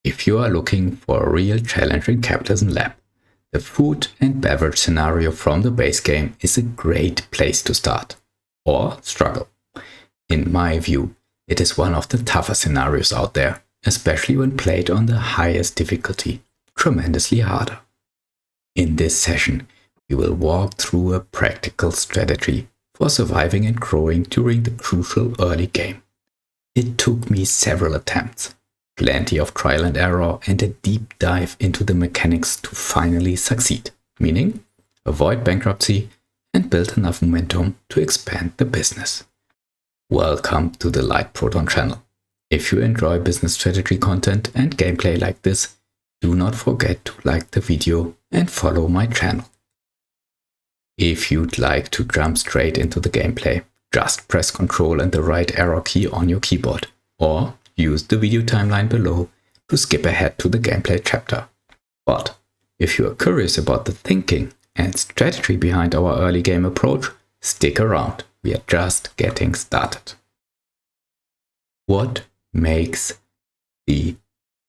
If you are looking for a real challenge in Capitalism Lab, the food and beverage scenario from the base game is a great place to start. Or struggle. In my view, it is one of the tougher scenarios out there, especially when played on the highest difficulty, tremendously harder. In this session, we will walk through a practical strategy for surviving and growing during the crucial early game. It took me several attempts, plenty of trial and error, and a deep dive into the mechanics to finally succeed, meaning avoid bankruptcy and build enough momentum to expand the business. Welcome to the Light Proton channel. If you enjoy business strategy content and gameplay like this, do not forget to like the video and follow my channel. If you'd like to jump straight into the gameplay, just press Ctrl and the right arrow key on your keyboard, or use the video timeline below to skip ahead to the gameplay chapter. But if you are curious about the thinking and strategy behind our early game approach, stick around, we are just getting started. What makes the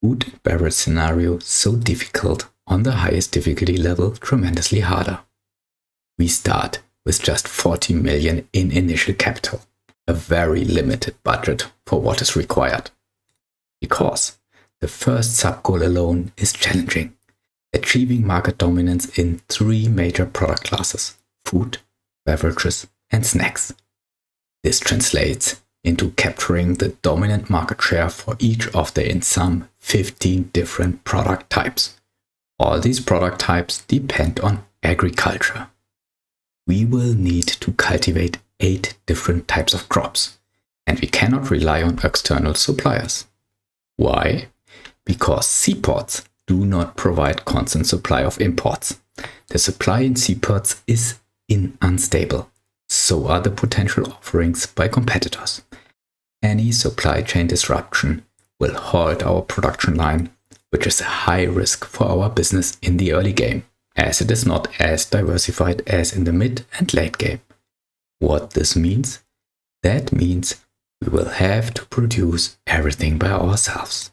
food and beverage scenario so difficult on the highest difficulty level tremendously harder? We start with just 40 million in initial capital, a very limited budget for what is required. Because the first sub-goal alone is challenging, achieving market dominance in 3 major product classes: food, beverages, and snacks. This translates into capturing the dominant market share for each of the in sum 15 different product types. All these product types depend on agriculture. We will need to cultivate 8 different types of crops, and we cannot rely on external suppliers. Why? Because seaports do not provide constant supply of imports. The supply in seaports is unstable. So are the potential offerings by competitors. Any supply chain disruption will halt our production line, which is a high risk for our business in the early game, as it is not as diversified as in the mid and late game. What this means? That means we will have to produce everything by ourselves.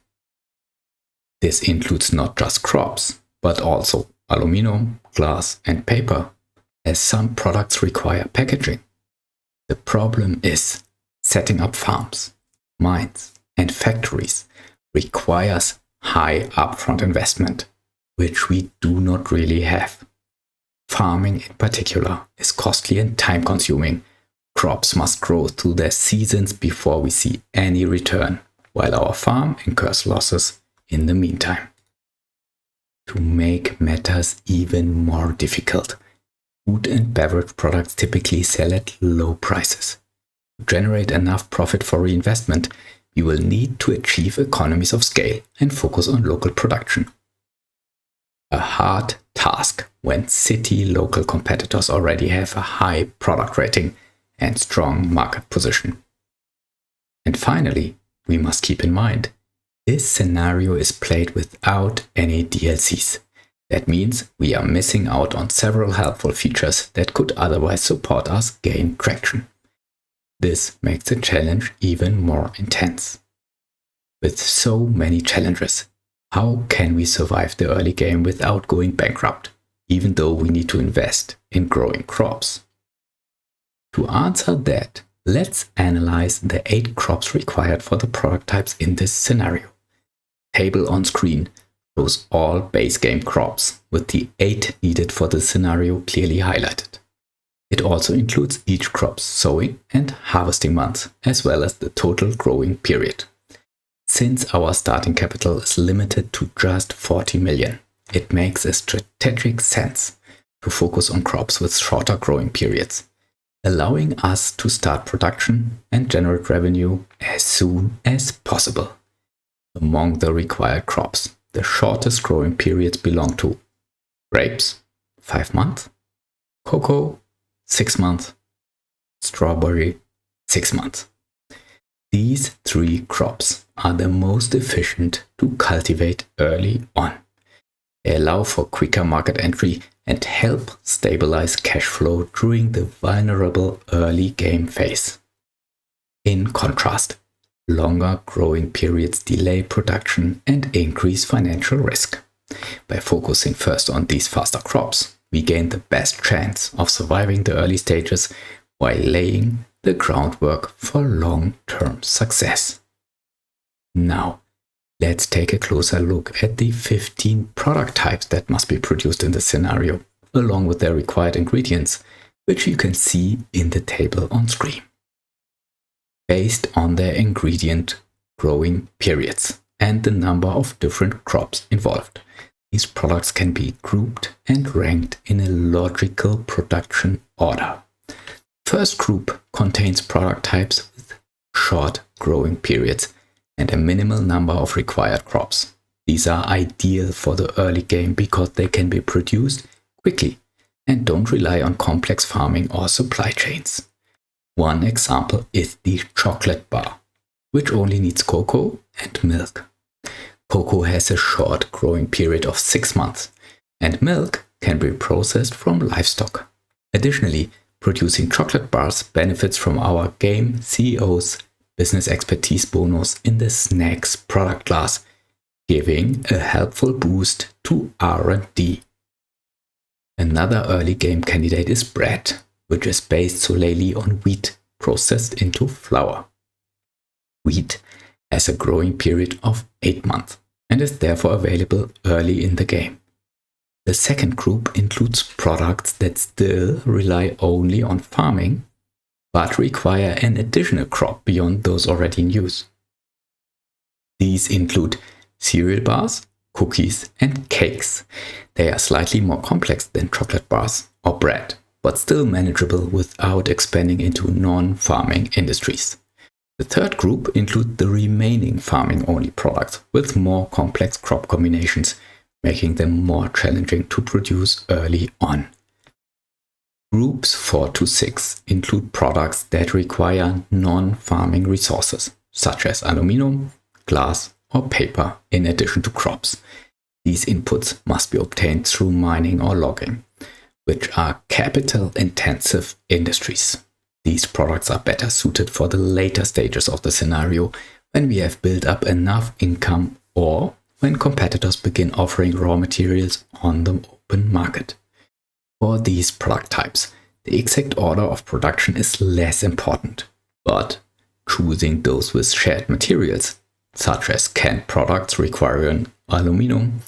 This includes not just crops, but also aluminum, glass, and paper, as some products require packaging. The problem is setting up farms, mines, and factories requires high upfront investment, which we do not really have. Farming in particular is costly and time-consuming. Crops must grow through their seasons before we see any return, while our farm incurs losses in the meantime. To make matters even more difficult, food and beverage products typically sell at low prices. To generate enough profit for reinvestment, we will need to achieve economies of scale and focus on local production. A hard task when local competitors already have a high product rating and strong market position. And finally, we must keep in mind, this scenario is played without any DLCs. That means we are missing out on several helpful features that could otherwise support us gain traction. This makes the challenge even more intense. With so many challenges, how can we survive the early game without going bankrupt, even though we need to invest in growing crops? To answer that, let's analyze the 8 crops required for the product types in this scenario. Table on screen shows all base game crops, with the 8 needed for the scenario clearly highlighted. It also includes each crop's sowing and harvesting month, as well as the total growing period. Since our starting capital is limited to just 40 million, it makes a strategic sense to focus on crops with shorter growing periods, allowing us to start production and generate revenue as soon as possible. Among the required crops, the shortest growing periods belong to grapes, 5 months, cocoa, 6 months, strawberry, 6 months. These 3 crops are the most efficient to cultivate early on. They allow for quicker market entry and help stabilize cash flow during the vulnerable early game phase. In contrast, Longer growing periods delay production and increase financial risk. By focusing first on these faster crops, we gain the best chance of surviving the early stages while laying the groundwork for long-term success. Now, let's take a closer look at the 15 product types that must be produced in this scenario, along with their required ingredients, which you can see in the table on screen. Based on their ingredient growing periods and the number of different crops involved, these products can be grouped and ranked in a logical production order. First group contains product types with short growing periods and a minimal number of required crops. These are ideal for the early game because they can be produced quickly and don't rely on complex farming or supply chains. One example is the chocolate bar, which only needs cocoa and milk. Cocoa has a short growing period of 6 months, and milk can be processed from livestock. Additionally, producing chocolate bars benefits from our game CEO's business expertise bonus in the snacks product class, giving a helpful boost to R&D. Another early game candidate is bread, which is based solely on wheat processed into flour. Wheat has a growing period of 8 months and is therefore available early in the game. The second group includes products that still rely only on farming, but require an additional crop beyond those already in use. These include cereal bars, cookies, and cakes. They are slightly more complex than chocolate bars or bread, but still manageable without expanding into non-farming industries. The third group includes the remaining farming-only products with more complex crop combinations, making them more challenging to produce early on. Groups 4 to 6 include products that require non-farming resources, such as aluminum, glass, or paper, in addition to crops. These inputs must be obtained through mining or logging, which are capital-intensive industries. These products are better suited for the later stages of the scenario when we have built up enough income or when competitors begin offering raw materials on the open market. For these product types, the exact order of production is less important, but choosing those with shared materials, such as canned products requiring aluminum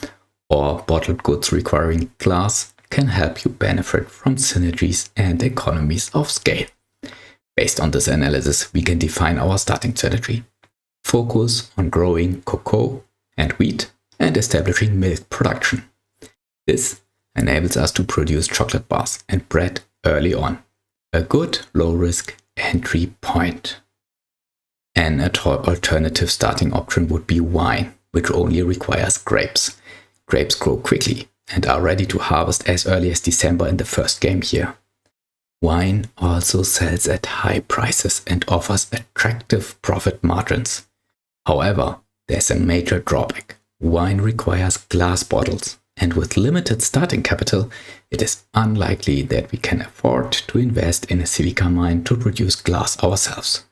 or bottled goods requiring glass, can help you benefit from synergies and economies of scale. Based on this analysis, we can define our starting strategy. Focus on growing cocoa and wheat and establishing milk production. This enables us to produce chocolate bars and bread early on. A good low-risk entry point. An alternative starting option would be wine, which only requires grapes. Grapes grow quickly and are ready to harvest as early as December in the first game year. Wine also sells at high prices and offers attractive profit margins. However, there's a major drawback. Wine requires glass bottles, and with limited starting capital, it is unlikely that we can afford to invest in a silica mine to produce glass ourselves.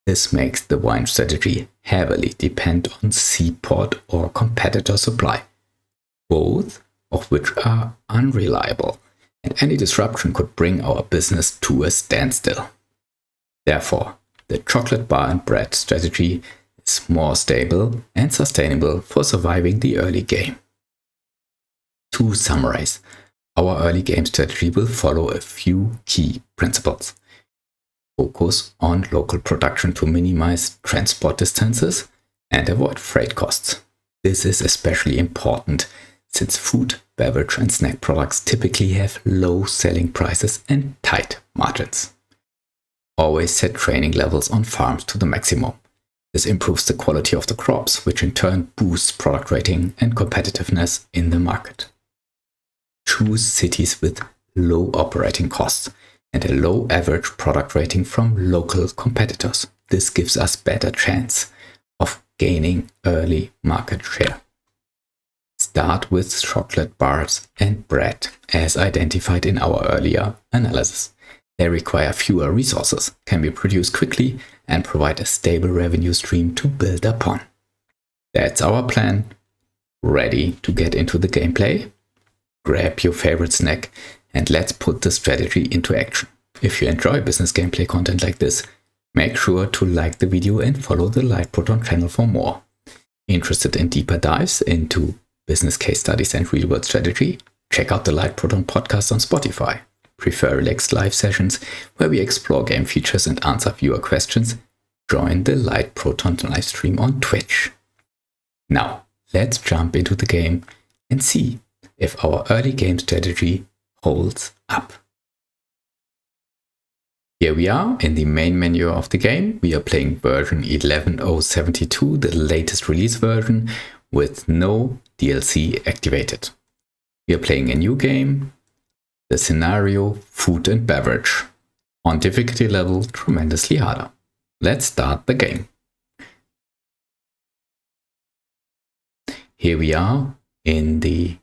This makes the wine strategy heavily depend on seaport or competitor supply, both of which are unreliable, and any disruption could bring our business to a standstill. Therefore, the chocolate bar and bread strategy is more stable and sustainable for surviving the early game. To summarize, our early game strategy will follow a few key principles. Focus on local production to minimize transport distances and avoid freight costs. This is especially important since food, beverage, and snack products typically have low selling prices and tight margins. Always set training levels on farms to the maximum. This improves the quality of the crops, which in turn boosts product rating and competitiveness in the market. Choose cities with low operating costs and a low average product rating from local competitors. This gives us better chance of gaining early market share. Start with chocolate bars and bread, as identified in our earlier analysis, They require fewer resources, can be produced quickly, and provide a stable revenue stream to build upon. That's our plan. Ready to get into the gameplay? Grab your favorite snack and let's put the strategy into action. If you enjoy business gameplay content like this, make sure to like the video and follow the Light Proton channel for more. Interested in deeper dives into business case studies and real-world strategy? Check out the Light Proton podcast on Spotify. Prefer relaxed live sessions where we explore game features and answer viewer questions? Join the Light Proton live stream on Twitch. Now, let's jump into the game and see if our early game strategy holds up. Here we are in the main menu of the game. We are playing version 11.072, the latest release version, with no DLC activated. We are playing a new game, the scenario Food and Beverage, on difficulty level tremendously harder. Let's start the game. Here we are in the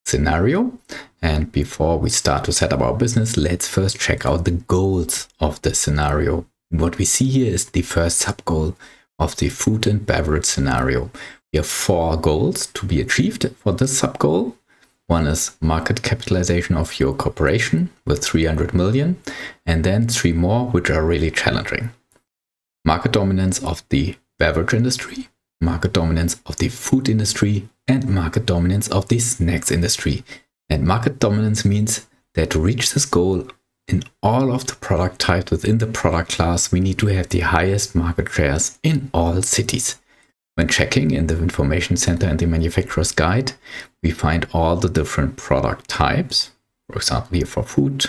scenario, and before we start to set up our business, let's first check out the goals of the scenario. What we see here is the first sub-goal of the Food and Beverage scenario. We have 4 goals to be achieved for this sub-goal. One is market capitalization of your corporation with 300 million, and then 3 more which are really challenging. Market dominance of the beverage industry, market dominance of the food industry, and market dominance of the snacks industry. And market dominance means that to reach this goal in all of the product types within the product class, we need to have the highest market shares in all cities. When checking in the information center and the manufacturer's guide, we find all the different product types, for example here for food,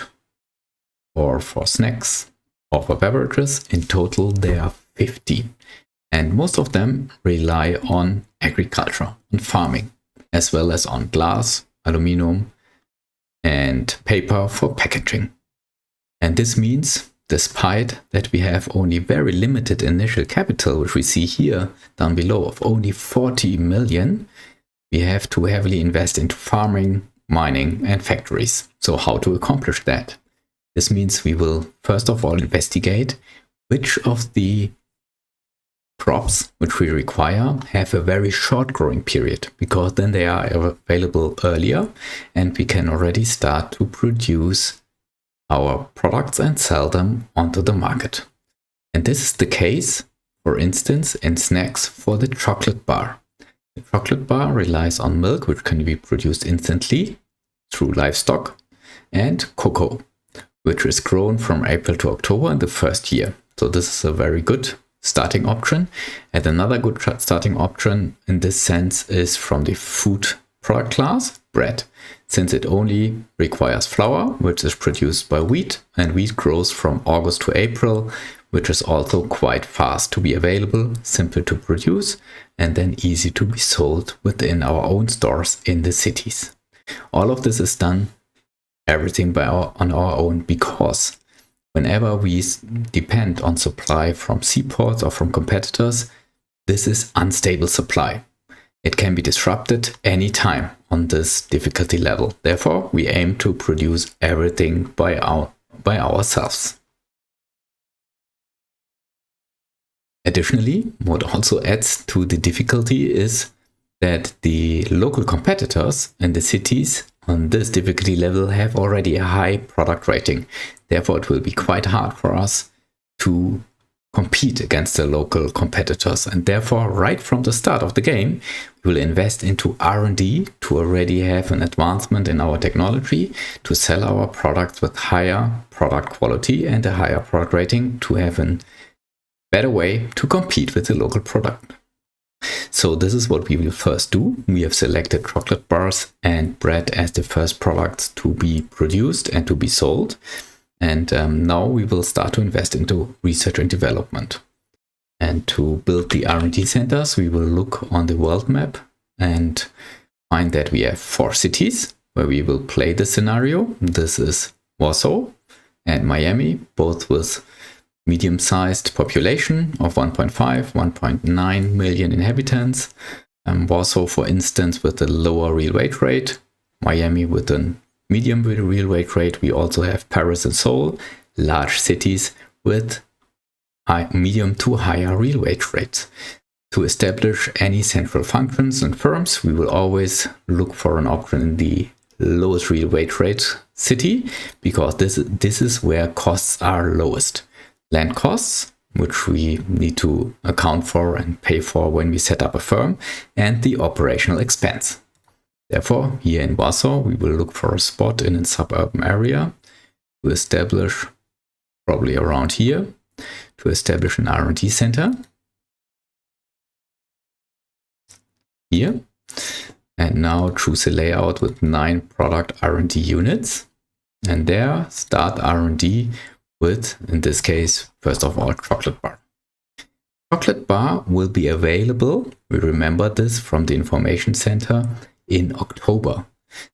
or for snacks, or for beverages. In total there are 15. And most of them rely on agriculture and farming, as well as on glass, aluminum, and paper for packaging. And this means, despite that we have only very limited initial capital, which we see here down below of only 40 million, we have to heavily invest into farming, mining, and factories. So how to accomplish that? This means we will first of all investigate which of the crops which we require have a very short growing period, because then they are available earlier and we can already start to produce our products and sell them onto the market. And this is the case, for instance, in snacks for the chocolate bar. The chocolate bar relies on milk, which can be produced instantly through livestock, and cocoa, which is grown from April to October in the first year. So this is a very good starting option. And another good starting option in this sense is from the food product class, bread, since it only requires flour, which is produced by wheat, and wheat grows from August to April, which is also quite fast to be available, simple to produce, and then easy to be sold within our own stores in the cities. All of this is done everything on our own, because whenever we depend on supply from seaports or from competitors, this is unstable supply. It can be disrupted anytime on this difficulty level. Therefore, we aim to produce everything by ourselves. Additionally, what also adds to the difficulty is that the local competitors in the cities on this difficulty level have already a high product rating. Therefore, it will be quite hard for us to compete against the local competitors. And therefore, right from the start of the game, we will invest into R&D to already have an advancement in our technology, to sell our products with higher product quality and a higher product rating, to have a better way to compete with the local product. So this is what we will first do. We have selected chocolate bars and bread as the first products to be produced and to be sold. And now we will start to invest into research and development. And to build the R&D centers, we will look on the world map and find that we have 4 cities where we will play the scenario. This is Warsaw and Miami, both with medium-sized population of 1.9 million inhabitants. Warsaw, for instance, with a lower real wage rate, Miami with a medium real wage rate, we also have Paris and Seoul, large cities with medium to higher real wage rates. To establish any central functions and firms, we will always look for an option in the lowest real wage rate city, because this is where costs are lowest. Land costs, which we need to account for and pay for when we set up a firm, and the operational expense. Therefore, here in Warsaw, we will look for a spot in a suburban area to establish, probably around here, to establish an R&D center. Here. And now choose a layout with 9 product R&D units. And there, start R&D with, in this case, first of all, chocolate bar. Chocolate bar will be available, we remember this from the information center, in October.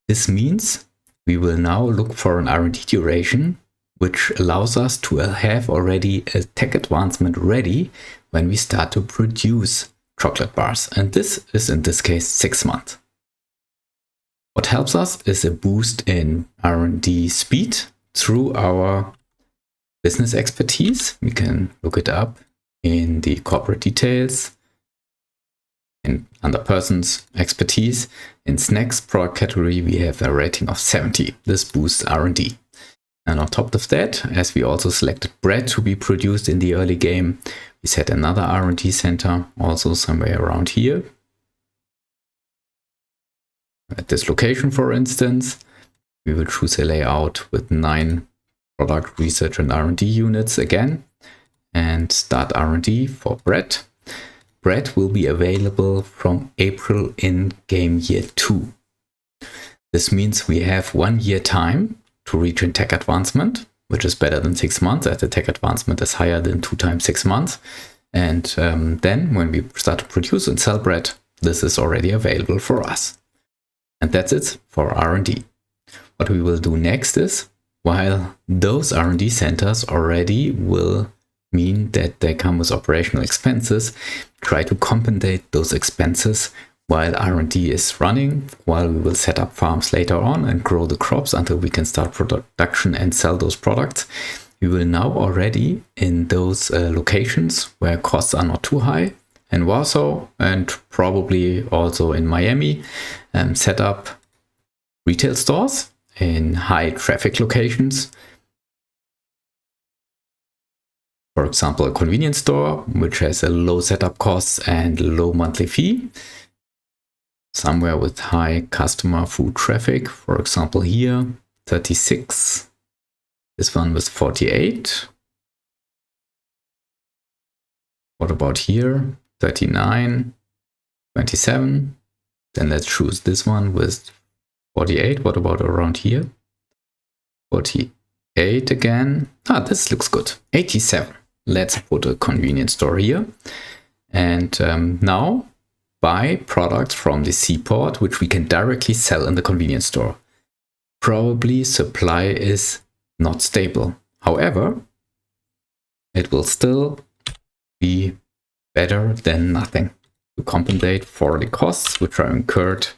This means we will now look for an R&D duration, which allows us to have already a tech advancement ready when we start to produce chocolate bars. And this is, in this case, 6 months. What helps us is a boost in R&D speed through our business expertise. We can look it up in the corporate details, under persons expertise. In snacks product category, we have a rating of 70. This boosts R&D. And on top of that, as we also selected bread to be produced in the early game, we set another R&D center, also somewhere around here. At this location, for instance, we will choose a layout with 9 product research and R&D units again, and start R&D for bread. Bread will be available from April in game year 2. This means we have 1 year time to reach a tech advancement, which is better than 6 months, as the tech advancement is higher than 2 times 6 months. And then when we start to produce and sell bread, this is already available for us. And that's it for R&D. What we will do next is, while those R&D centers already will mean that they come with operational expenses, try to compensate those expenses while R&D is running, while we will set up farms later on and grow the crops until we can start production and sell those products. We will now already in those locations where costs are not too high, in Warsaw and probably also in Miami, set up retail stores in high traffic locations. For example, a convenience store, which has a low setup costs and low monthly fee. Somewhere with high customer food traffic, for example here, 36. This one was 48. What about here? 39, 27. Then let's choose this one with 48. What about around here? 48 again. This looks good. 87. Let's put a convenience store here. And now buy products from the seaport, which we can directly sell in the convenience store. Probably supply is not stable. However, it will still be better than nothing to compensate for the costs which are incurred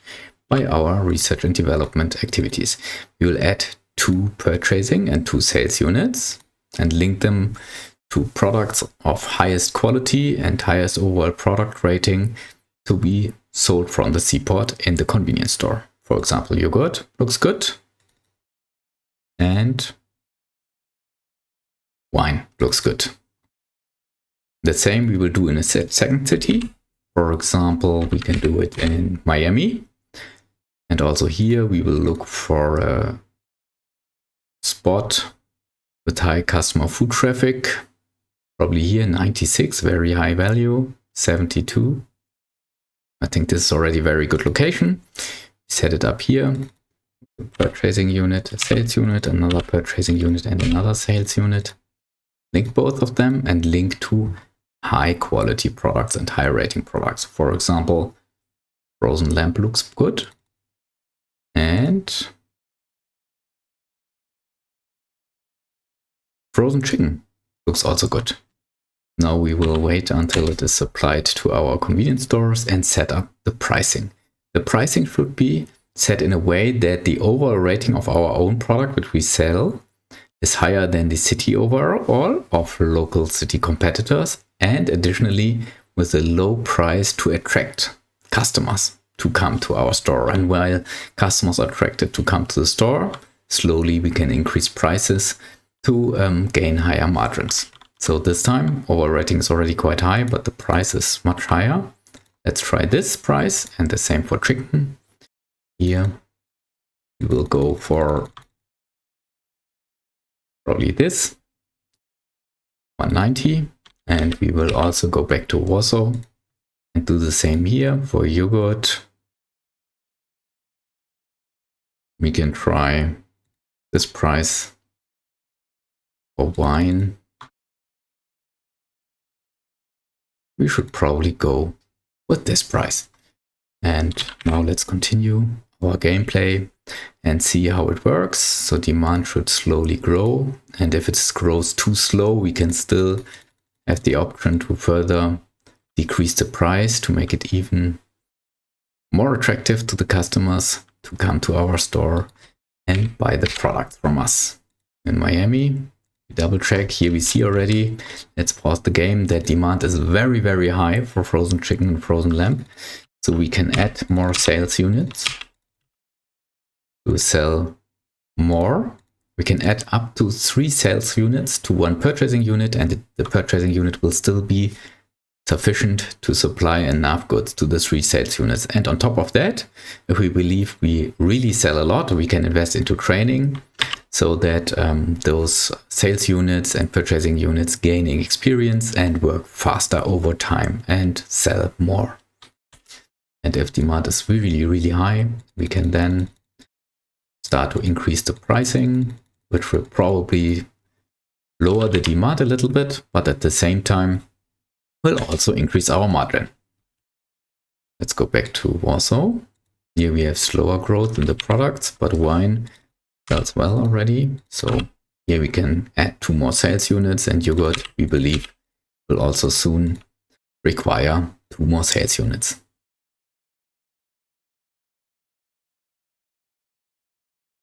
by our research and development activities. We will add 2 purchasing and 2 sales units and link them to products of highest quality and highest overall product rating to be sold from the seaport in the convenience store. For example, yogurt looks good and wine looks good. The same we will do in a second city. For example, we can do it in Miami. And also here we will look for a spot with high customer food traffic. Probably here 96, very high value, 72. I think this is already a very good location. Set it up here. Purchasing unit, a sales unit, another purchasing unit and another sales unit. Link both of them and link to high quality products and high rating products. For example, frozen lamb looks good. And frozen chicken looks also good. Now we will wait until it is supplied to our convenience stores and set up the pricing. The pricing should be set in a way that the overall rating of our own product, which we sell, is higher than the city overall of local city competitors, and additionally with a low price to attract customers to come to our store. And while customers are attracted to come to the store, slowly we can increase prices to gain higher margins. So this time our rating is already quite high, but the price is much higher. Let's try this price, and the same for chicken. Here we will go for probably this 190, and we will also go back to Warsaw and do the same here for yogurt. We can try this price for wine. We should probably go with this price. And now let's continue our gameplay and see how it works. So demand should slowly grow, and if it grows too slow, we can still have the option to further decrease the price to make it even more attractive to the customers to come to our store and buy the product from us. In Miami, we double check. Here we see already, let's pause the game, that demand is very, very high for frozen chicken and frozen lamb. So we can add more sales units to sell more. We can add up to 3 sales units to 1 purchasing unit, and the purchasing unit will still be sufficient to supply enough goods to the 3 sales units. And on top of that, if we believe we really sell a lot, we can invest into training so that those sales units and purchasing units gaining experience and work faster over time and sell more. And if demand is really, really high, we can then start to increase the pricing, which will probably lower the demand a little bit, but at the same time will also increase our margin. Let's go back to Warsaw. Here we have slower growth in the products, but wine sells well already. So here we can add 2 more sales units, and yogurt, we believe, will also soon require 2 more sales units.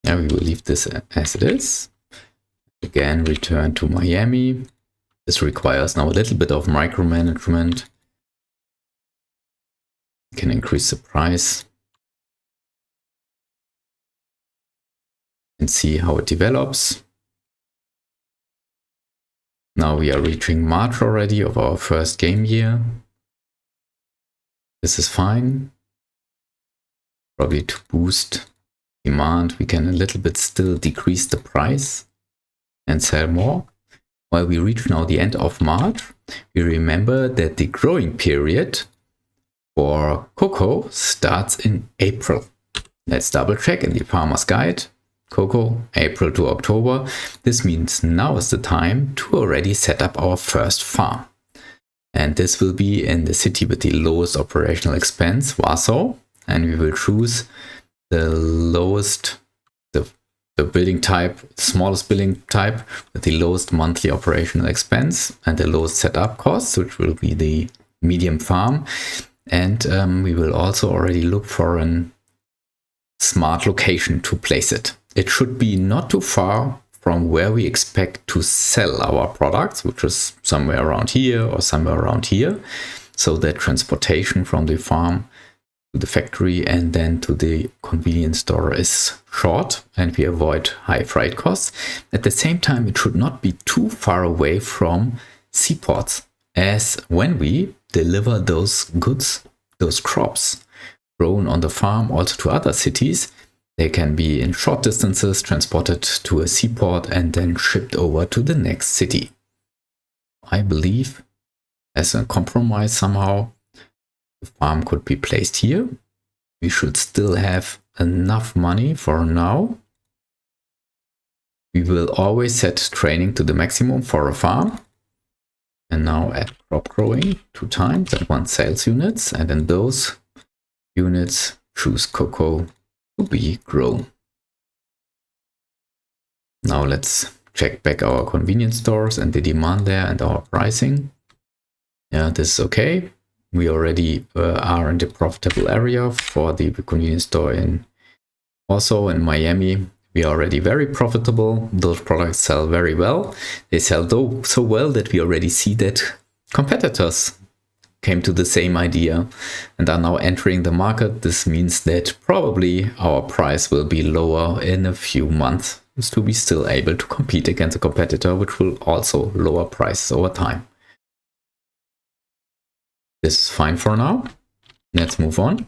Yeah, we will leave this as it is. Again, return to Miami. This requires now a little bit of micromanagement. We can increase the price and see how it develops. Now we are reaching March already of our first game year. This is fine. Probably to boost demand, we can a little bit still decrease the price and sell more. While we reach now the end of March, we remember that the growing period for cocoa starts in April. Let's double check in the Farmer's Guide. Cocoa, April to October. This means now is the time to already set up our first farm. And this will be in the city with the lowest operational expense, Warsaw. And we will choose the lowest, the building type, smallest building type with the lowest monthly operational expense and the lowest setup costs, which will be the medium farm. And we will also already look for a smart location to place it. It should be not too far from where we expect to sell our products, which is somewhere around here or somewhere around here, so that transportation from the farm to the factory and then to the convenience store is short and we avoid high freight costs. At the same time, it should not be too far away from seaports, as when we deliver those goods, those crops grown on the farm also to other cities, they can be in short distances transported to a seaport and then shipped over to the next city. I believe as a compromise somehow, the farm could be placed here. We should still have enough money for now. We will always set training to the maximum for a farm. And now add crop growing 2 times at 1 sales units. And in those units, choose cocoa to be grown. Now let's check back our convenience stores and the demand there and our pricing. Yeah, this is okay. We already are in the profitable area for the convenience store in Also in Miami, we are already very profitable. Those products sell very well. They sell so well that we already see that competitors came to the same idea and are now entering the market. This means that probably our price will be lower in a few months to be still able to compete against a competitor, which will also lower prices over time. This is fine for now. Let's move on.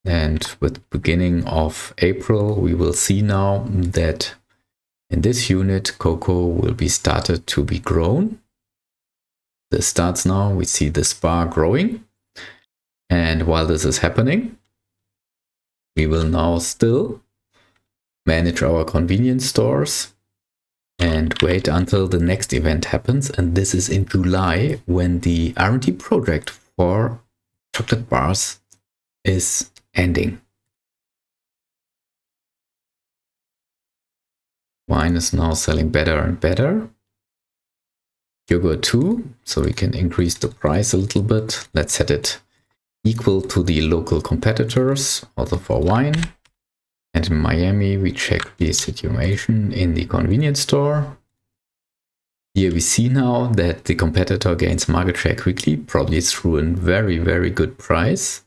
And with the beginning of April, we will see now that in this unit, cocoa will be started to be grown. This starts now. We see this bar growing. And while this is happening, we will now still manage our convenience stores and wait until the next event happens. And this is in July, when the R&D project for chocolate bars is ending. Wine is now selling better and better. Yogurt too, so we can increase the price a little bit. Let's set it equal to the local competitors, also for wine. And in Miami, we check the situation in the convenience store. Here we see now that the competitor gains market share quickly, probably through a very, very good price.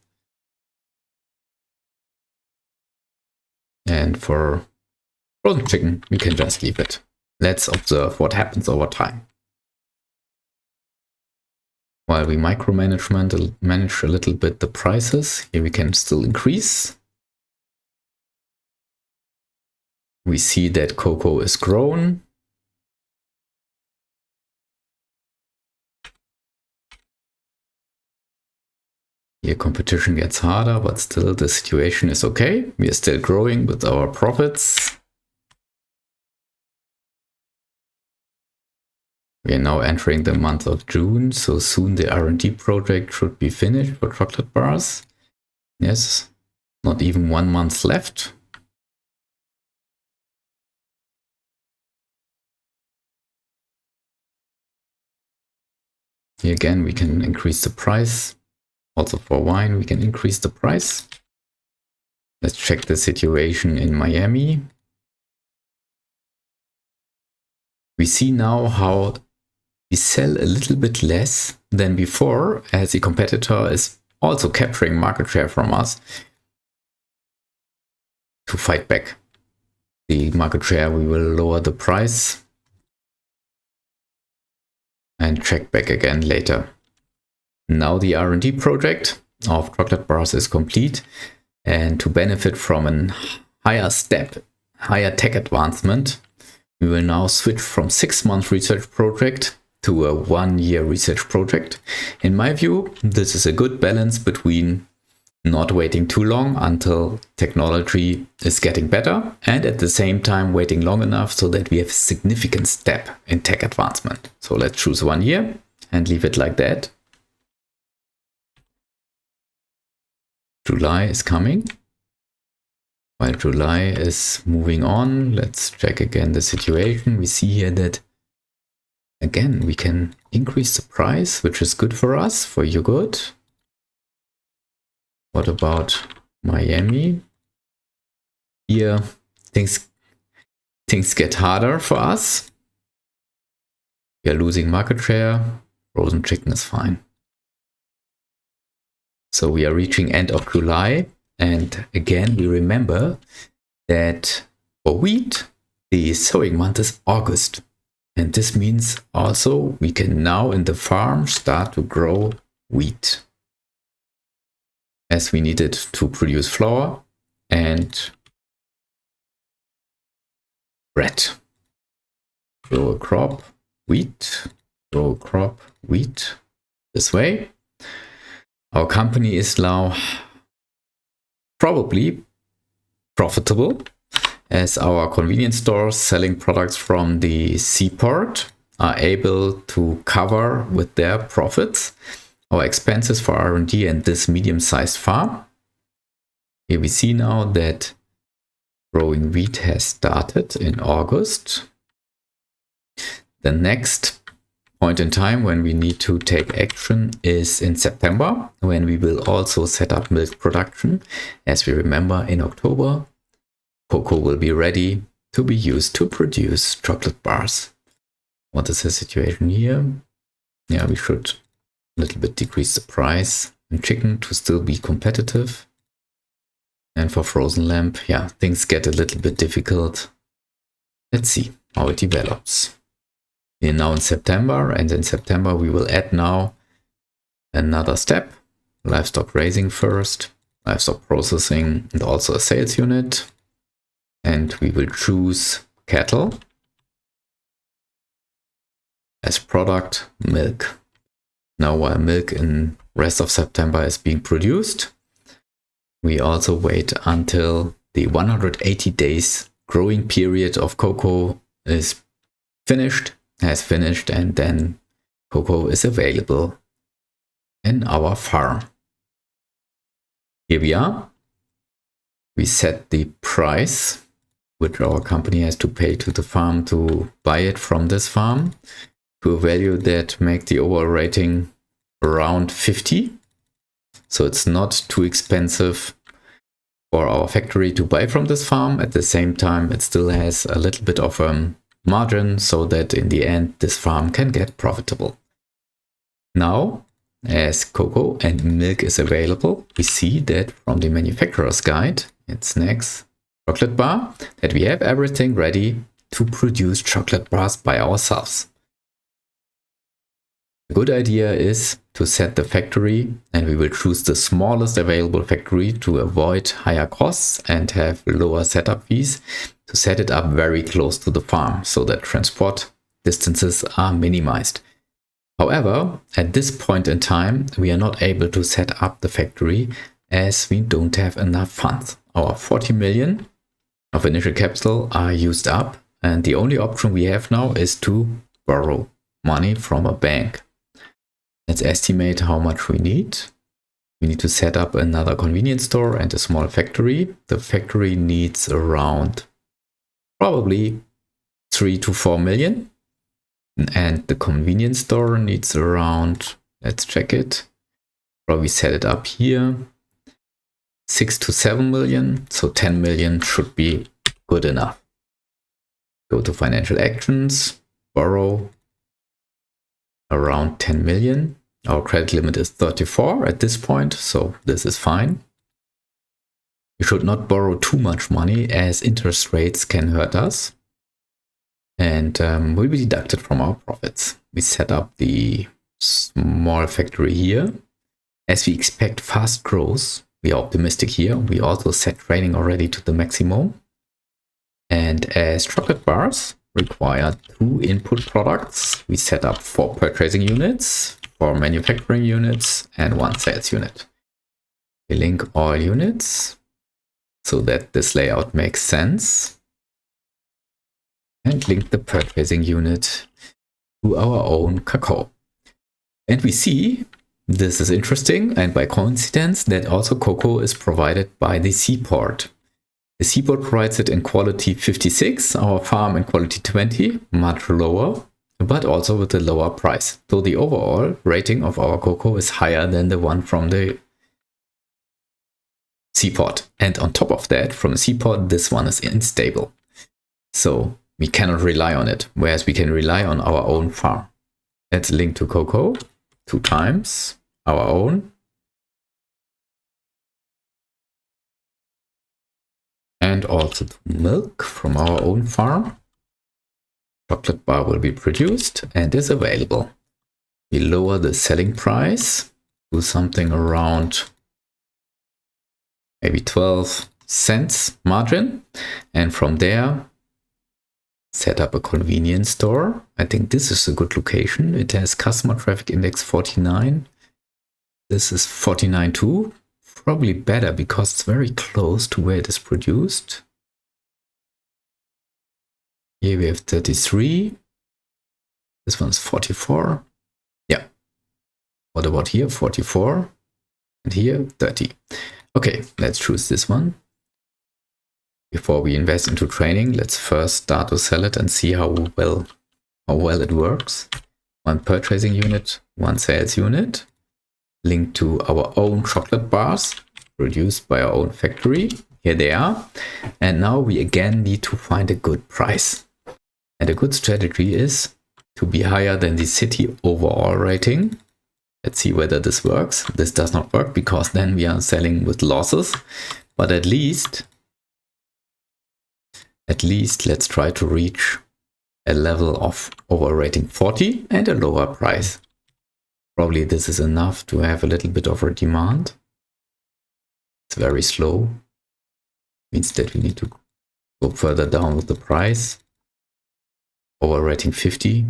And for frozen chicken, we can just leave it. Let's observe what happens over time. While we manage a little bit the prices, here we can still increase. We see that cocoa is grown. Here competition gets harder, but still the situation is okay. We are still growing with our profits. We are now entering the month of June, so soon the R&D project should be finished for chocolate bars. Yes, not even 1 month left. Here again, we can increase the price. Also for wine, we can increase the price. Let's check the situation in Miami. We see now how we sell a little bit less than before, as the competitor is also capturing market share from us to fight back the market share. We will lower the price and check back again later. Now the R&D project of chocolate bars is complete, and to benefit from a higher tech advancement, we will now switch from 6-month research project to a 1-year research project. In my view, this is a good balance between not waiting too long until technology is getting better, and at the same time waiting long enough so that we have a significant step in tech advancement. So let's choose 1 year and leave it like that. July is coming. While July is moving on, let's check again the situation. We see here that again, we can increase the price, which is good for us, for yogurt. What about Miami? Here, things get harder for us. We are losing market share. Frozen chicken is fine. So we are reaching end of July. And again, we remember that for wheat, the sowing month is August. And this means also we can now in the farm start to grow wheat, as we need it to produce flour and bread. Grow a crop, wheat, grow a crop, wheat, this way. Our company is now probably profitable, as our convenience stores selling products from the seaport are able to cover with their profits our expenses for R&D and this medium-sized farm. Here we see now that growing wheat has started in August. The next point in time when we need to take action is in September, when we will also set up milk production. As we remember, in October, cocoa will be ready to be used to produce chocolate bars. What is the situation here? Yeah, we should a little bit decrease the price in chicken to still be competitive. And for frozen lamb, yeah, things get a little bit difficult. Let's see how it develops. We're now in September, and in September we will add now another step. Livestock raising first, livestock processing, and also a sales unit. And we will choose cattle as product, milk. Now while milk in rest of September is being produced, we also wait until the 180 days growing period of cocoa has finished, and then cocoa is available in our farm. Here we are. We set the price which our company has to pay to the farm to buy it from this farm, to a value that makes the overall rating around 50. So it's not too expensive for our factory to buy from this farm. At the same time, it still has a little bit of a margin so that in the end, this farm can get profitable. Now, as cocoa and milk is available, we see that from the manufacturer's guide, in snacks, chocolate bar, that we have everything ready to produce chocolate bars by ourselves. A good idea is to set the factory, and we will choose the smallest available factory to avoid higher costs and have lower setup fees, to set it up very close to the farm so that transport distances are minimized. However, at this point in time, we are not able to set up the factory as we don't have enough funds. Our 40 million of initial capital are used up, and the only option we have now is to borrow money from a bank. Let's estimate how much we need. We need to set up another convenience store and a small factory. The factory needs around probably 3 to 4 million. And the convenience store needs around, let's check it, probably set it up here, 6 to 7 million. So 10 million should be good enough. Go to financial actions, borrow around 10 million. Our credit limit is 34 at this point, so this is fine. We should not borrow too much money as interest rates can hurt us and will be deducted from our profits. We set up the small factory here. As we expect fast growth, we are optimistic here. We also set training already to the maximum. And as chocolate bars require 2 input products, we set up 4 purchasing units, 4 manufacturing units, and 1 sales unit. We link all units so that this layout makes sense, and link the purchasing unit to our own cacao. And we see, this is interesting, and by coincidence, that also cocoa is provided by the seaport. The seaport provides it in quality 56, our farm in quality 20, much lower, but also with a lower price. So the overall rating of our cocoa is higher than the one from the seaport. And on top of that, from the seaport, this one is unstable. So we cannot rely on it, whereas we can rely on our own farm. Let's link to cocoa 2 times, our own. And also to milk from our own farm. Chocolate bar will be produced and is available. We lower the selling price to something around maybe 12 cents margin. And from there, set up a convenience store. I think this is a good location. It has customer traffic index 49. This is 49 too. Probably better because it's very close to where it is produced. Here we have 33. This one's 44. Yeah. What about here? 44. And here, 30. Okay, let's choose this one. Before we invest into training, let's first start to sell it and see how well it works. 1 purchasing unit, 1 sales unit. Linked to our own chocolate bars produced by our own factory. here they are. And now we again need to find a good price. And a good strategy is to be higher than the city overall rating. Let's see whether this works. This does not work because then we are selling with losses. But at least let's try to reach a level of over rating 40 and a lower price. Probably this is enough to have a little bit of a demand. It's very slow. Means that we need to go further down with the price. Over rating 50.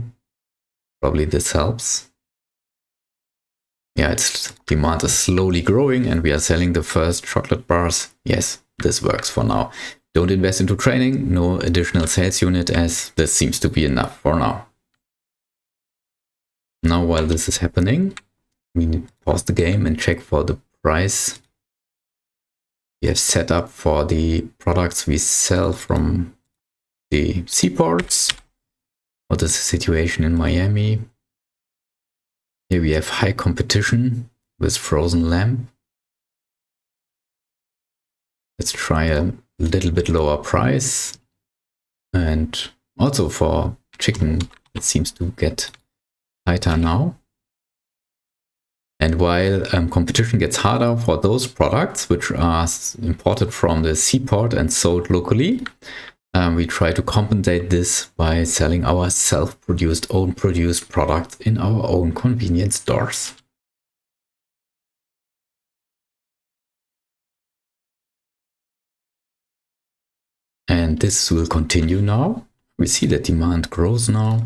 Probably this helps. Yeah, its demand is slowly growing and we are selling the first chocolate bars. Yes, this works for now. Don't invest into training, no additional sales unit, as this seems to be enough for now. Now while this is happening, we need to pause the game and check for the price we have set up for the products we sell from the seaports. What is the situation in Miami? Here we have high competition with frozen lamb. Let's try a little bit lower price. And also for chicken, it seems to get tighter now. And while competition gets harder for those products which are imported from the seaport and sold locally, we try to compensate this by selling our self-produced, own-produced products in our own convenience stores. And this will continue now. We see that demand grows now.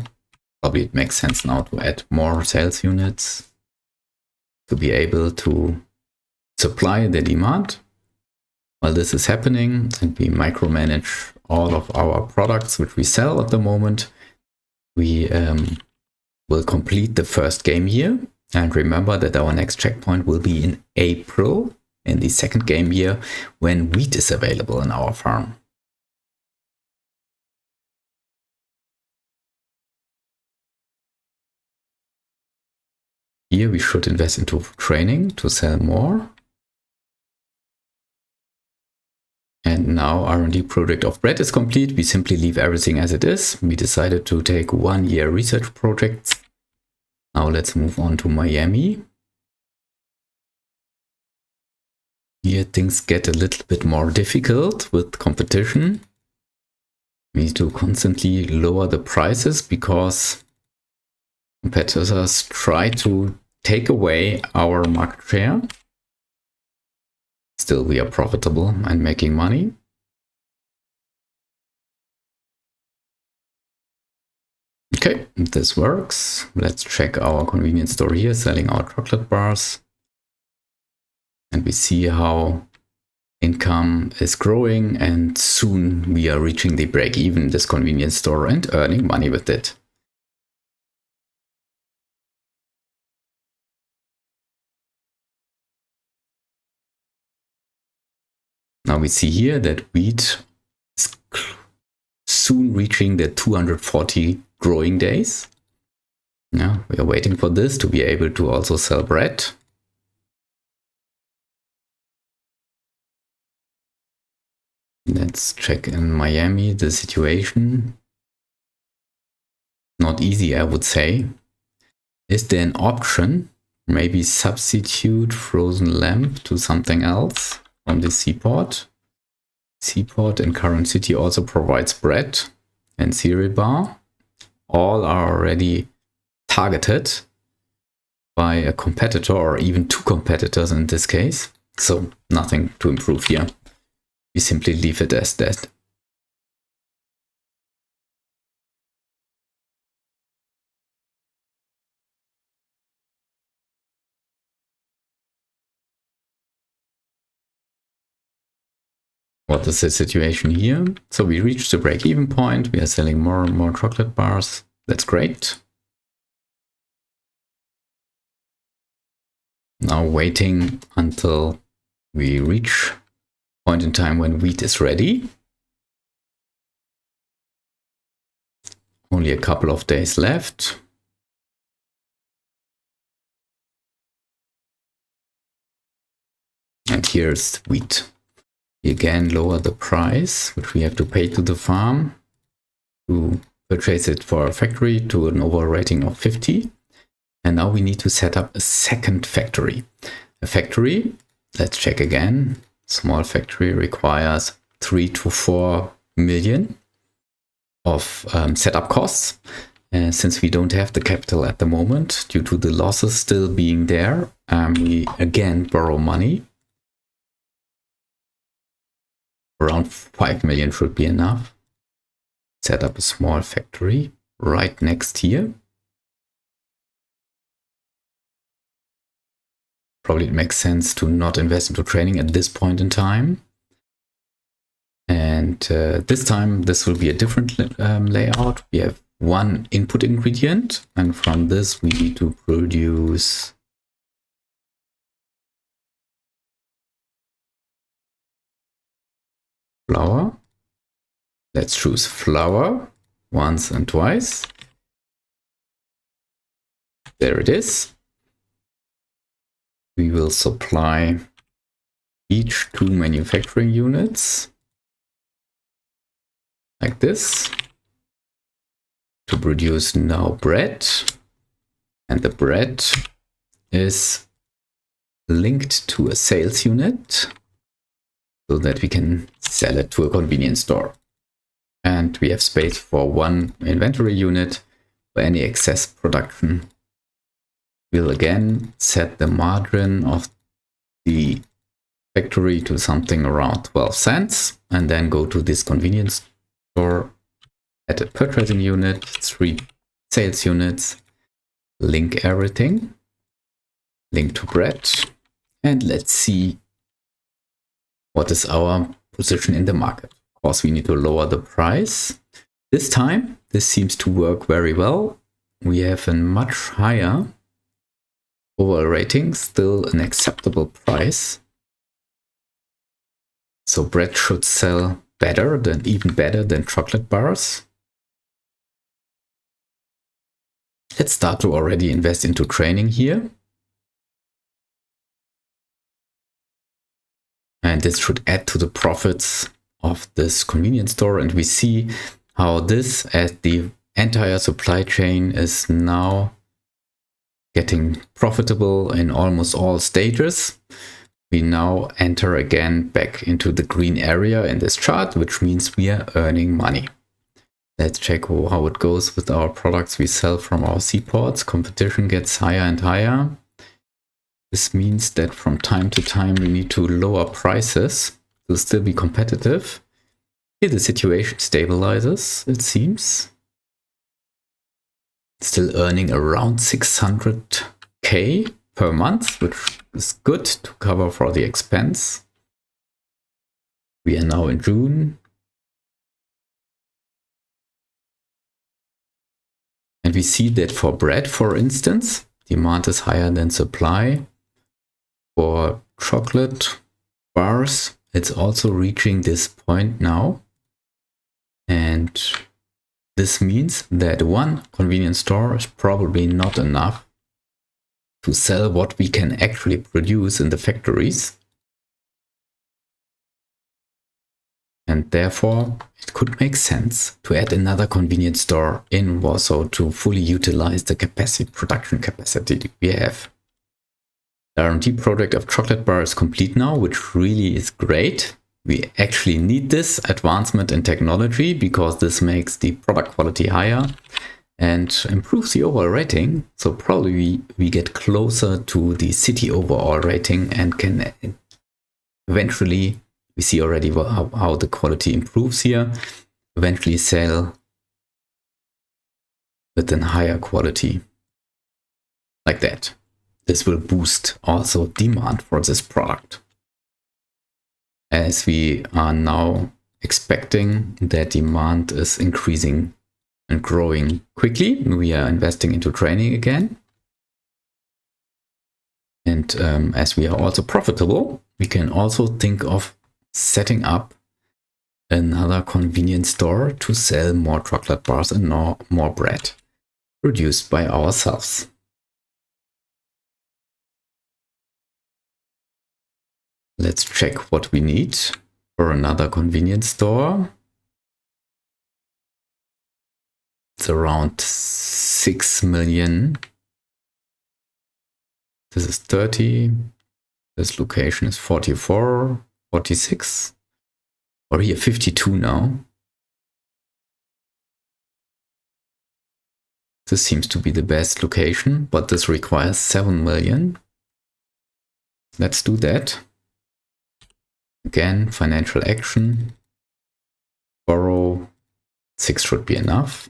Probably it makes sense now to add more sales units to be able to supply the demand. While this is happening and we micromanage all of our products which we sell at the moment, we will complete the first game year. And remember that our next checkpoint will be in April, in the second game year, when wheat is available in our farm. Here we should invest into training to sell more. And now R&D project of bread is complete. We simply leave everything as it is. We decided to take 1 year research projects. Now let's move on to Miami. Here things get a little bit more difficult with competition. We need to constantly lower the prices because competitors try to take away our market share. Still, we are profitable and making money. Okay, this works. Let's check our convenience store here, selling our chocolate bars. And we see how income is growing and soon we are reaching the break-even in this convenience store and earning money with it. Now we see here that wheat is soon reaching the 240 growing days. Yeah, we are waiting for this to be able to also sell bread. Let's check in Miami the situation. Not easy, I would say. Is there an option? Maybe substitute frozen lamb to something else from the seaport. Seaport in current city also provides bread and cereal bar. All are already targeted by a competitor or even two competitors in this case. So nothing to improve here. We simply leave it as that. What is the situation here? So we reached the break-even point. We are selling more and more chocolate bars. That's great. Now waiting until we reach a point in time when wheat is ready. Only a couple of days left. And here's wheat. We again lower the price, which we have to pay to the farm to purchase it for a factory to an overall rating of 50. And now we need to set up a second factory. A factory, let's check again. Small factory requires 3 to 4 million of setup costs. Since we don't have the capital at the moment, due to the losses still being there, we again borrow money. Around 5 million should be enough. Set up a small factory right next here. Probably it makes sense to not invest into training at this point in time. And this time this will be a different layout. We have one input ingredient, and from this we need to produce flour. Let's choose flour once and twice. There it is. We will supply each 2 manufacturing units like this to produce now bread, and the bread is linked to a sales unit so that we can sell it to a convenience store. And we have space for 1 inventory unit for any excess production. We'll again set the margin of the factory to something around 12 cents and then go to this convenience store, add a purchasing unit, 3 sales units, link everything, link to bread, and let's see what is our position in the market. Of course, we need to lower the price. This time, this seems to work very well. We have a much higher overall rating, still an acceptable price. So bread should sell better than, even better than chocolate bars. Let's start to already invest into training here. And this should add to the profits of this convenience store. And we see how this, as the entire supply chain is now getting profitable in almost all stages. We now enter again back into the green area in this chart, which means we are earning money. Let's check how it goes with our products we sell from our seaports. Competition gets higher and higher. This means that from time to time we need to lower prices to still be competitive. Here the situation stabilizes, it seems. Still earning around 600k per month, which is good to cover for the expense. We are now in June. And we see that for bread, for instance, demand is higher than supply. For chocolate bars, it's also reaching this point now. And this means that 1 convenience store is probably not enough to sell what we can actually produce in the factories. And therefore, it could make sense to add another convenience store in Warsaw to fully utilize the production capacity we have. The R&D project of chocolate bar is complete now, which really is great. We actually need this advancement in technology because this makes the product quality higher and improves the overall rating. So probably we get closer to the city overall rating and can eventually, we see already how the quality improves here, eventually sell with a higher quality like that. This will boost also demand for this product. As we are now expecting that demand is increasing and growing quickly, we are investing into training again. And as we are also profitable, we can also think of setting up another convenience store to sell more chocolate bars and more bread produced by ourselves. Let's check what we need. for another convenience store. It's around 6 million. This is 30. This location is 44, 46. Or here 52 now. This seems to be the best location, but this requires 7 million. Let's do that. Again, financial action. Borrow. 6 should be enough.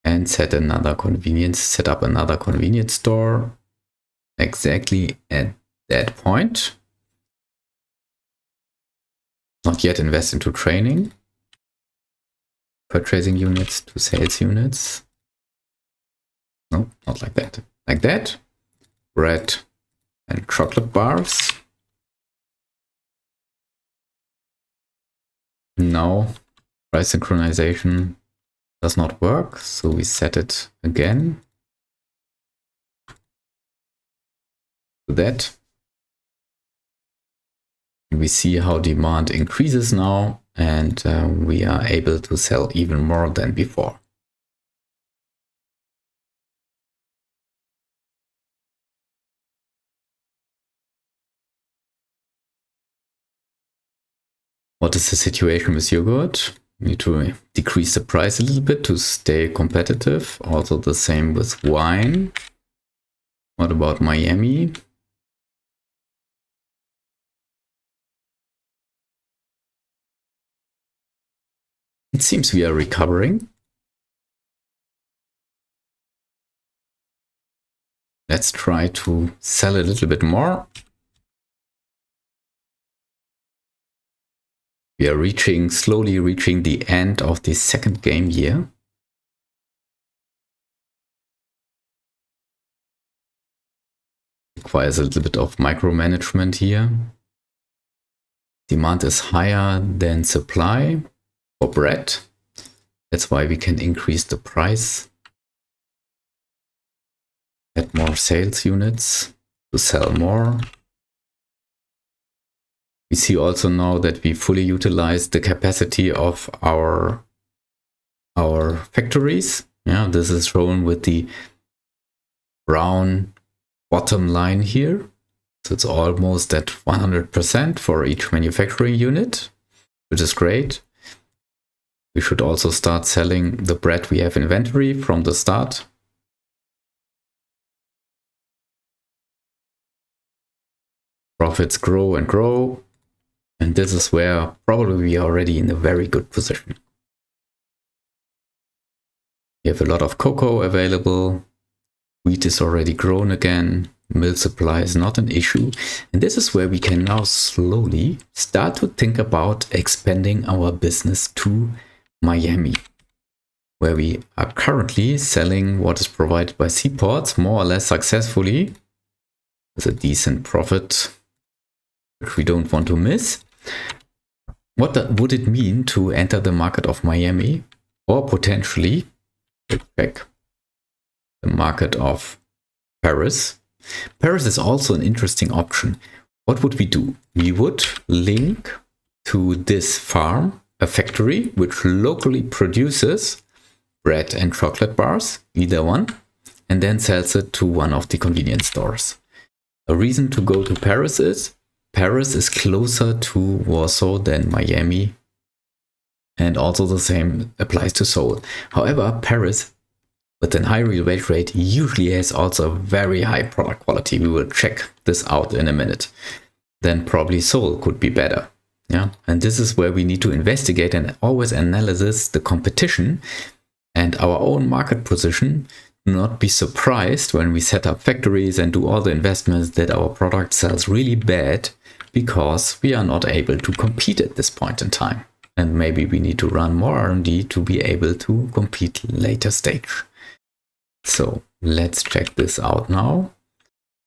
And set up another convenience store exactly at that point. Not yet invest into training. Purchasing units to sales units. No, not like that. Like that. Bread and chocolate bars. Now, price synchronization does not work, so we set it again to that. We see how demand increases now, and we are able to sell even more than before. What is the situation with yogurt? We need to decrease the price a little bit to stay competitive. Also the same with wine. What about Miami? It seems we are recovering. Let's try to sell a little bit more. We are slowly reaching the end of the second game year. Requires a little bit of micromanagement here. Demand is higher than supply for bread. That's why we can increase the price. Add more sales units to sell more. We see also now that we fully utilize the capacity of our factories. Yeah, this is shown with the brown bottom line here. So it's almost at 100% for each manufacturing unit, which is great. We should also start selling the bread we have inventory from the start. Profits grow and grow. And this is where probably we are already in a very good position. We have a lot of cocoa available. Wheat is already grown again. Mill supply is not an issue. And this is where we can now slowly start to think about expanding our business to Miami, where we are currently selling what is provided by seaports more or less successfully with a decent profit, which we don't want to miss. What would it mean to enter the market of Miami, or potentially check the market of Paris? Paris is also an interesting option. What would we do? We would link to this farm a factory which locally produces bread and chocolate bars, either one, and then sells it to one of the convenience stores. A reason to go to Paris is closer to Warsaw than Miami, and also the same applies to Seoul. However, Paris, with a high real wage rate, usually has also very high product quality. We will check this out in a minute. Then probably Seoul could be better. Yeah, and this is where we need to investigate and always analyze the competition and our own market position. Do not be surprised when we set up factories and do all the investments that our product sells really bad, because we are not able to compete at this point in time. And maybe we need to run more R&D to be able to compete later stage. So let's check this out now.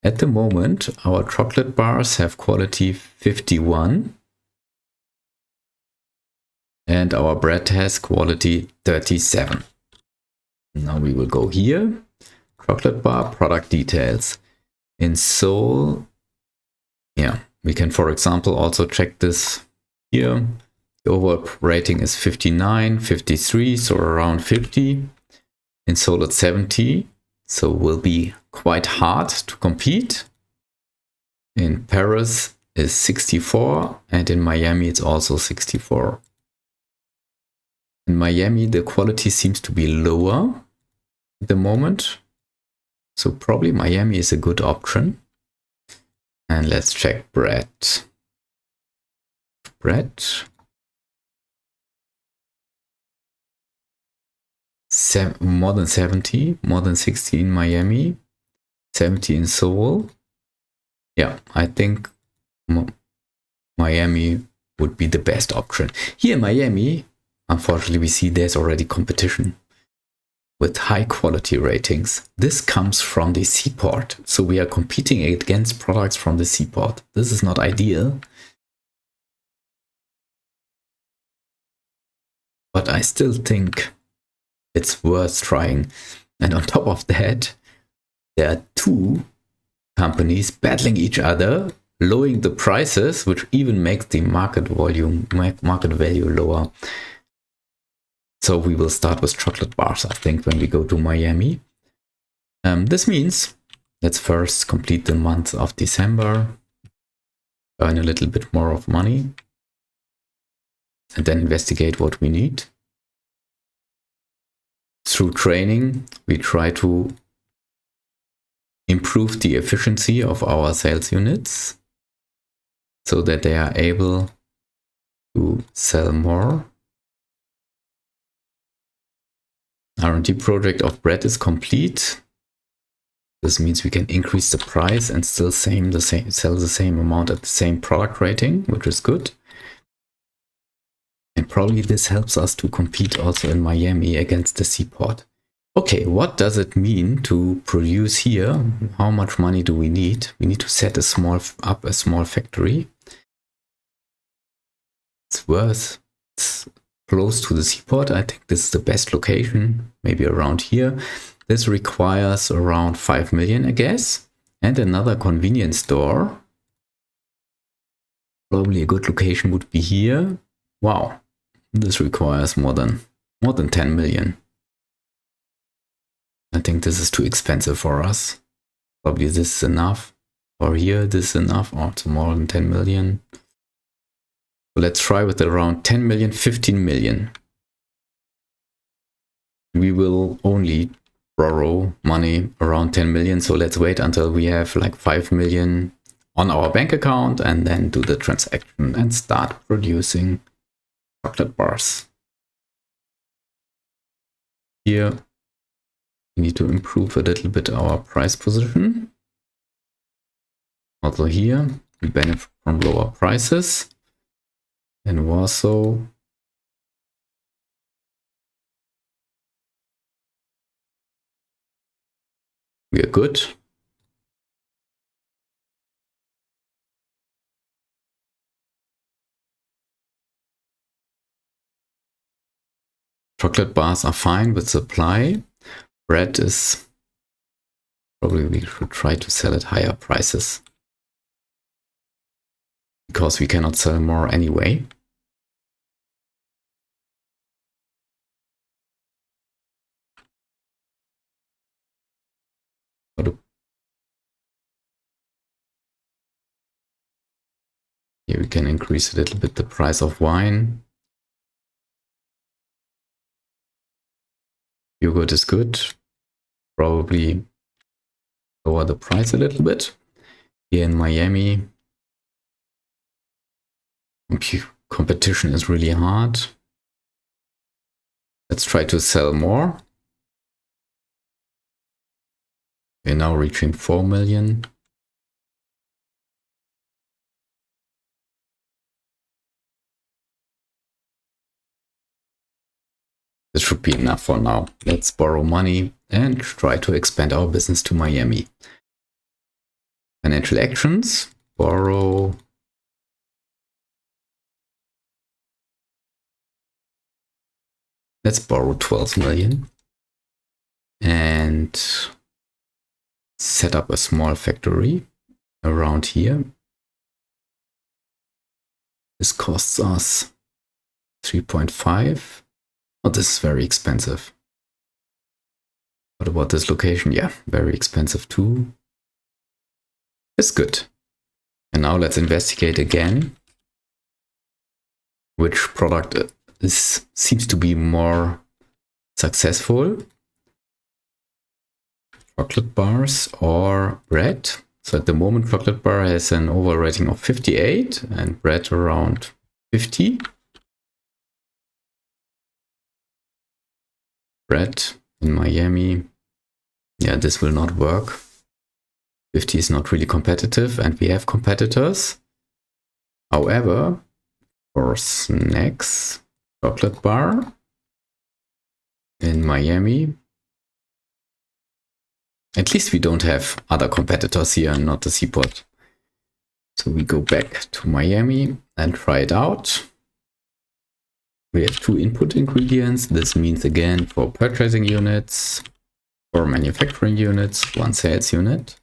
At the moment, our chocolate bars have quality 51. And our bread has quality 37. Now we will go here. Chocolate bar, product details. In Seoul, yeah, we can, for example, also check this here. The overall rating is 59, 53, so around 50. In Seoul it's 70, so will be quite hard to compete. In Paris is 64, and in Miami it's also 64. In Miami the quality seems to be lower at the moment, so probably Miami is a good option. And let's check bread. More than 70, more than 60 in Miami, 70 in Seoul. Yeah, I think Miami would be the best option. Here in Miami, unfortunately, we see there's already competition with high quality ratings. This comes from the seaport, so we are competing against products from the seaport. This is not ideal, but I still think it's worth trying. And on top of that, there are two companies battling each other, lowering the prices, which even makes the market value lower. So we will start with chocolate bars, I think, when we go to Miami. This means let's first complete the month of December, earn a little bit more of money, and then investigate what we need. Through training, we try to improve the efficiency of our sales units so that they are able to sell more. R&D project of bread is complete. This means we can increase the price and still sell the same amount at the same product rating, which is good. And probably this helps us to compete also in Miami against the seaport. Okay, what does it mean to produce here? How much money do we need? We need to set up a small factory. It's close to the seaport. I think this is the best location, maybe around here. This requires around 5 million, I guess. And another convenience store. Probably a good location would be here. Wow, this requires more than 10 million. I think this is too expensive for us. Probably this is enough. Or here, this is enough. Or it's more than 10 million. So let's try with around 10 million, 15 million. We will only borrow money around 10 million. So let's wait until we have like 5 million on our bank account and then do the transaction and start producing chocolate bars. Here, we need to improve a little bit our price position. Also here, we benefit from lower prices. In Warsaw, we are good. Chocolate bars are fine with supply. Bread is probably we should try to sell at higher prices because we cannot sell more anyway. Here we can increase a little bit the price of wine. Yogurt is good. Probably lower the price a little bit. Here in Miami, competition is really hard. Let's try to sell more. We're now reaching 4 million. This should be enough for now. Let's borrow money and try to expand our business to Miami. Financial actions, borrow. Let's borrow 12 million and set up a small factory around here. This costs us 3.5. Oh, this is very expensive. What about this location? Yeah, very expensive too. It's good. And now let's investigate again which product seems to be more successful. Chocolate bars or bread. So at the moment, chocolate bar has an overall rating of 58 and bread around 50. Bread in Miami. Yeah, this will not work. 50 is not really competitive and we have competitors. However, for snacks, chocolate bar in Miami. At least we don't have other competitors here and not the seaport. So we go back to Miami and try it out. We have 2 input ingredients. This means again for purchasing units, for manufacturing units, 1 sales unit.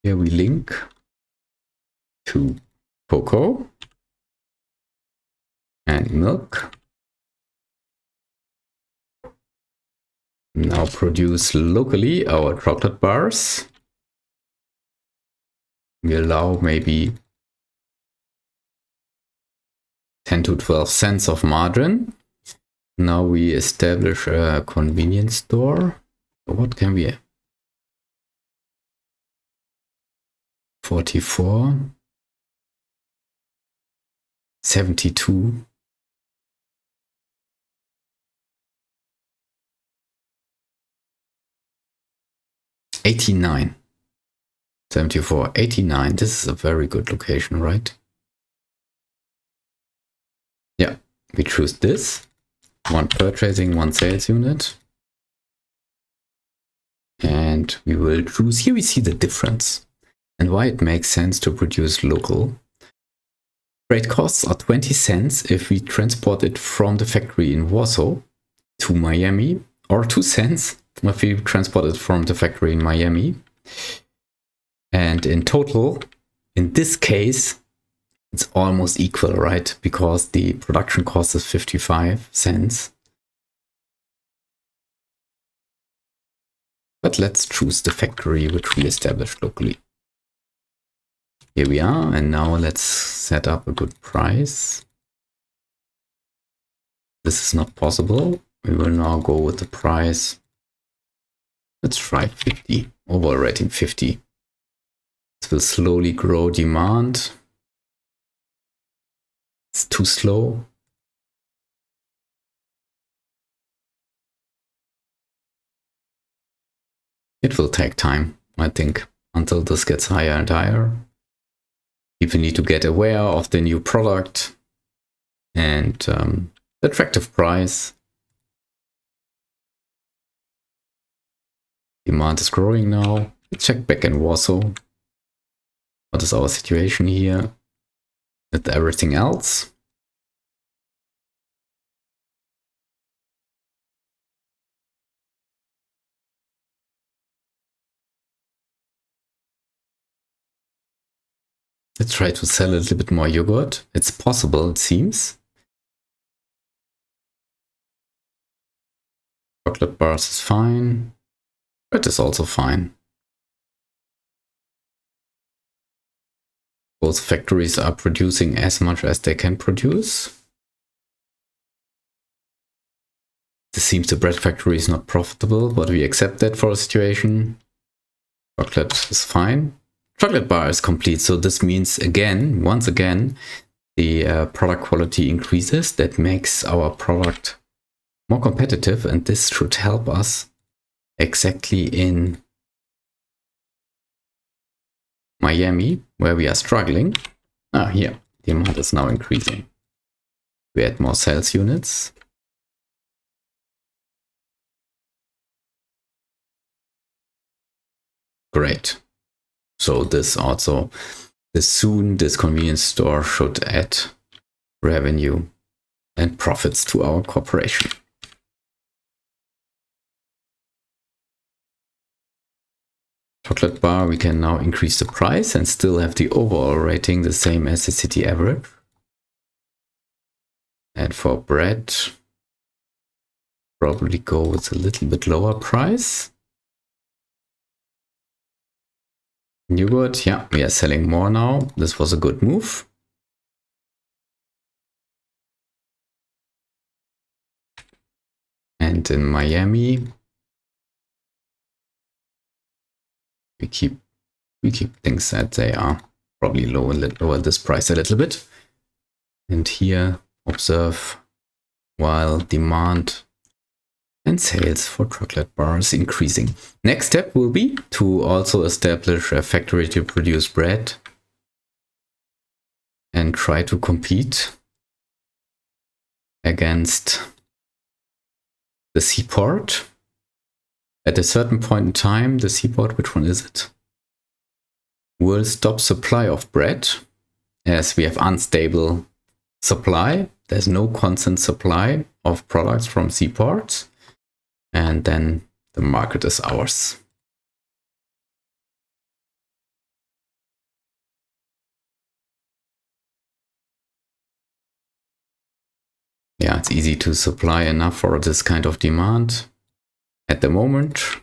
Here we link to cocoa and milk. Now produce locally our chocolate bars. We allow maybe 10 to 12 cents of margin. Now we establish a convenience store. What can we? 44, 72. 89. 74, 89. This is a very good location, right? Yeah, we choose this. 1 purchasing, 1 sales unit. And we will choose, here we see the difference and why it makes sense to produce local. Freight costs are 20 cents if we transport it from the factory in Warsaw to Miami, or 2 cents if we transport it from the factory in Miami. And in total, in this case, it's almost equal, right? Because the production cost is 55 cents. But let's choose the factory which we established locally. Here we are, and now let's set up a good price. This is not possible. We will now go with the price. Let's try 50, overall rating 50. This will slowly grow demand. It's too slow. It will take time, I think, until this gets higher and higher. People need to get aware of the new product and the attractive price. Demand is growing now. Let's check back in Warsaw. What is our situation here with everything else? Let's try to sell a little bit more yogurt. It's possible, it seems. Chocolate bars is fine. Bread is also fine. Both factories are producing as much as they can produce. It seems the bread factory is not profitable, but we accept that for a situation. Chocolate is fine. Chocolate bar is complete, so this means again, once again, the product quality increases. That makes our product more competitive, and this should help us exactly in Miami, where we are struggling. Here, demand is now increasing. We add more sales units. Great. So this soon this convenience store should add revenue and profits to our corporation. Chocolate bar, we can now increase the price and still have the overall rating the same as the city average. And for bread, probably go with a little bit lower price. Yogurt, yeah, we are selling more now. This was a good move. And in Miami, we keep things that they are probably lower this price a little bit. And here, observe while demand and sales for chocolate bars increasing. Next step will be to also establish a factory to produce bread and try to compete against the seaport. At a certain point in time, the seaport, which one is it, will stop supply of bread as we have unstable supply. There's no constant supply of products from seaports. And then the market is ours. Yeah, it's easy to supply enough for this kind of demand at the moment.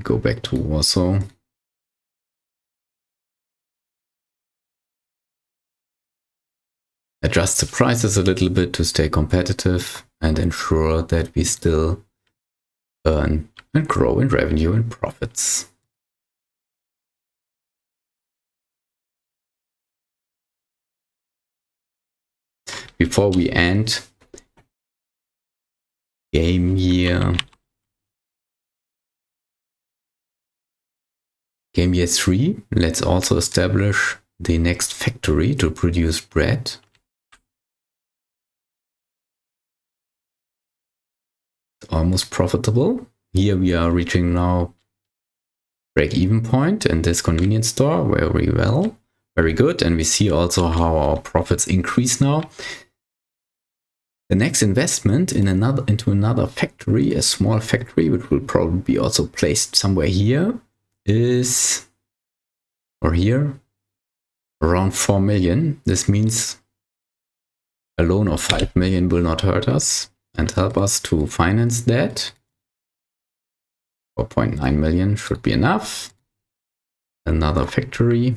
Go back to Warsaw. Adjust the prices a little bit to stay competitive and ensure that we still earn and grow in revenue and profits. Before we end game year 3, let's also establish the next factory to produce bread. It's almost profitable. Here we are reaching now break-even point in this convenience store very well. Very good. And we see also how our profits increase now. The next investment into another factory, a small factory, which will probably be also placed somewhere here, is, or here, around 4 million. This means a loan of 5 million will not hurt us and help us to finance that. 4.9 million should be enough. Another factory.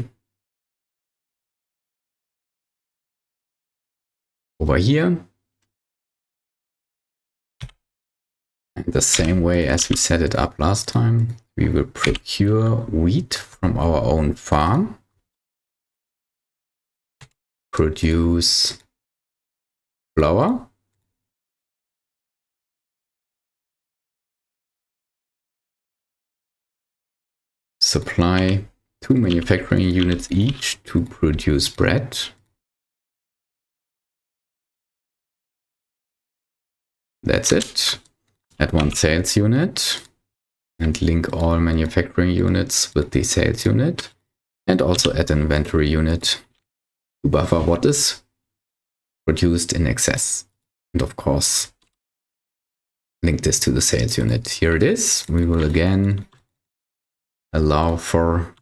Over here. And the same way as we set it up last time, we will procure wheat from our own farm. Produce flour. Supply 2 manufacturing units each to produce bread. That's it. Add 1 sales unit and link all manufacturing units with the sales unit, and also add an inventory unit to buffer what is produced in excess. And of course, link this to the sales unit. Here it is. We will again allow for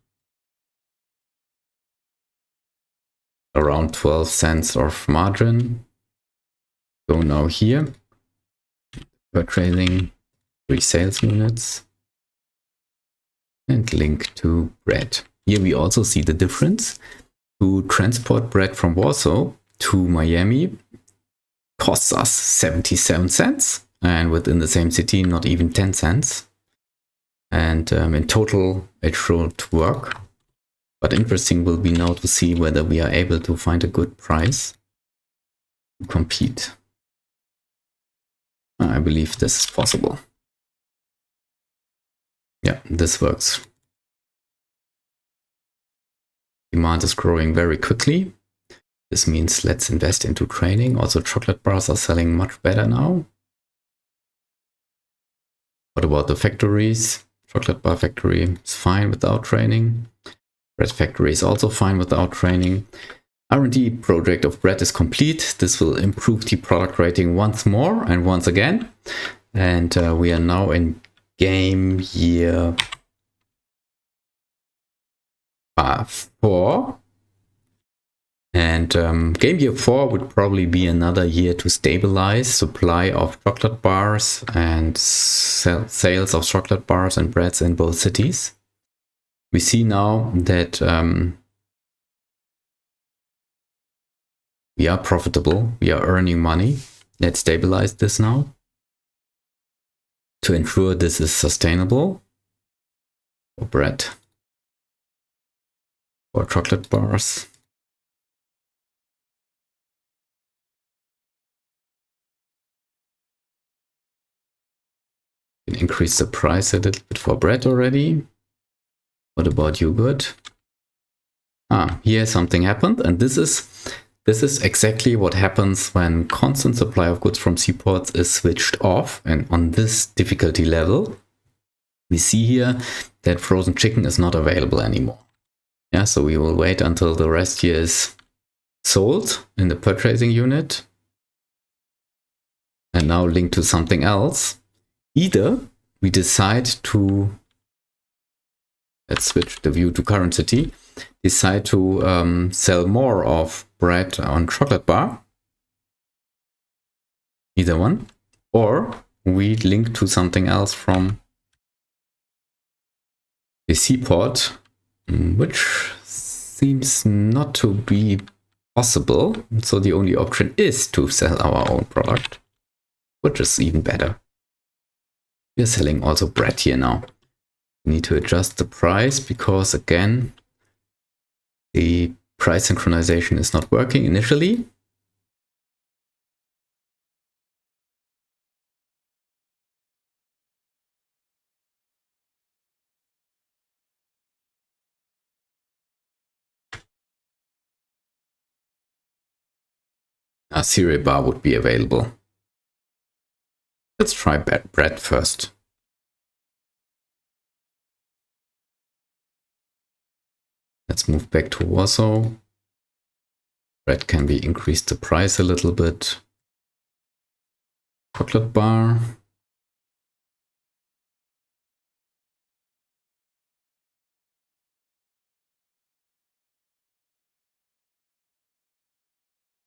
around 12 cents of margin. Go now here. Purchasing 3 sales units and link to bread. Here we also see the difference. To transport bread from Warsaw to Miami costs us 77 cents, and within the same city not even 10 cents. And in total it should work. But interesting will be now to see whether we are able to find a good price to compete. I believe this is possible. Yeah, this works. Demand is growing very quickly. This means let's invest into training. Also, chocolate bars are selling much better now. What about the factories? Chocolate bar factory is fine without training. Bread factory is also fine without training. R&D project of bread is complete. This will improve the product rating once more and once again. And we are now in game year 4. And game year 4 would probably be another year to stabilize supply of chocolate bars and sales of chocolate bars and breads in both cities. We see now that we are profitable, we are earning money. Let's stabilize this now to ensure this is sustainable for bread, for chocolate bars. Increase the price a little bit for bread already. What about yogurt? Here something happened, and this is exactly what happens when constant supply of goods from seaports is switched off. And on this difficulty level, we see here that frozen chicken is not available anymore. Yeah, so we will wait until the rest here is sold in the purchasing unit. And now link to something else. Either we decide to, let's switch the view to current city, decide to sell more of bread on chocolate bar, either one, or we link to something else from the seaport, which seems not to be possible. So the only option is to sell our own product, which is even better. We're selling also bread here now. We need to adjust the price because, again, the price synchronization is not working initially. A cereal bar would be available. Let's try bread first. Let's move back to Warsaw. Bread can be increased the price a little bit. Chocolate bar.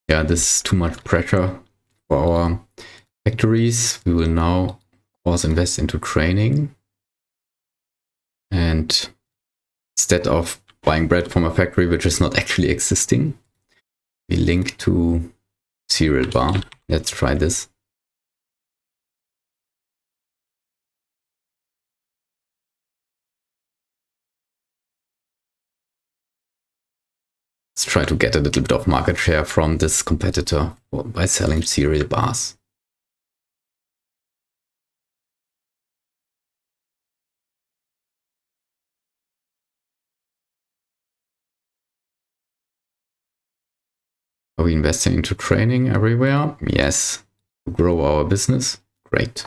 Yeah, this is too much pressure for our factories. We will now, of course, invest into training. And instead of buying bread from a factory which is not actually existing, we link to cereal bar. Let's try this. Let's try to get a little bit of market share from this competitor by selling cereal bars. Are we investing into training everywhere? Yes. To grow our business? Great.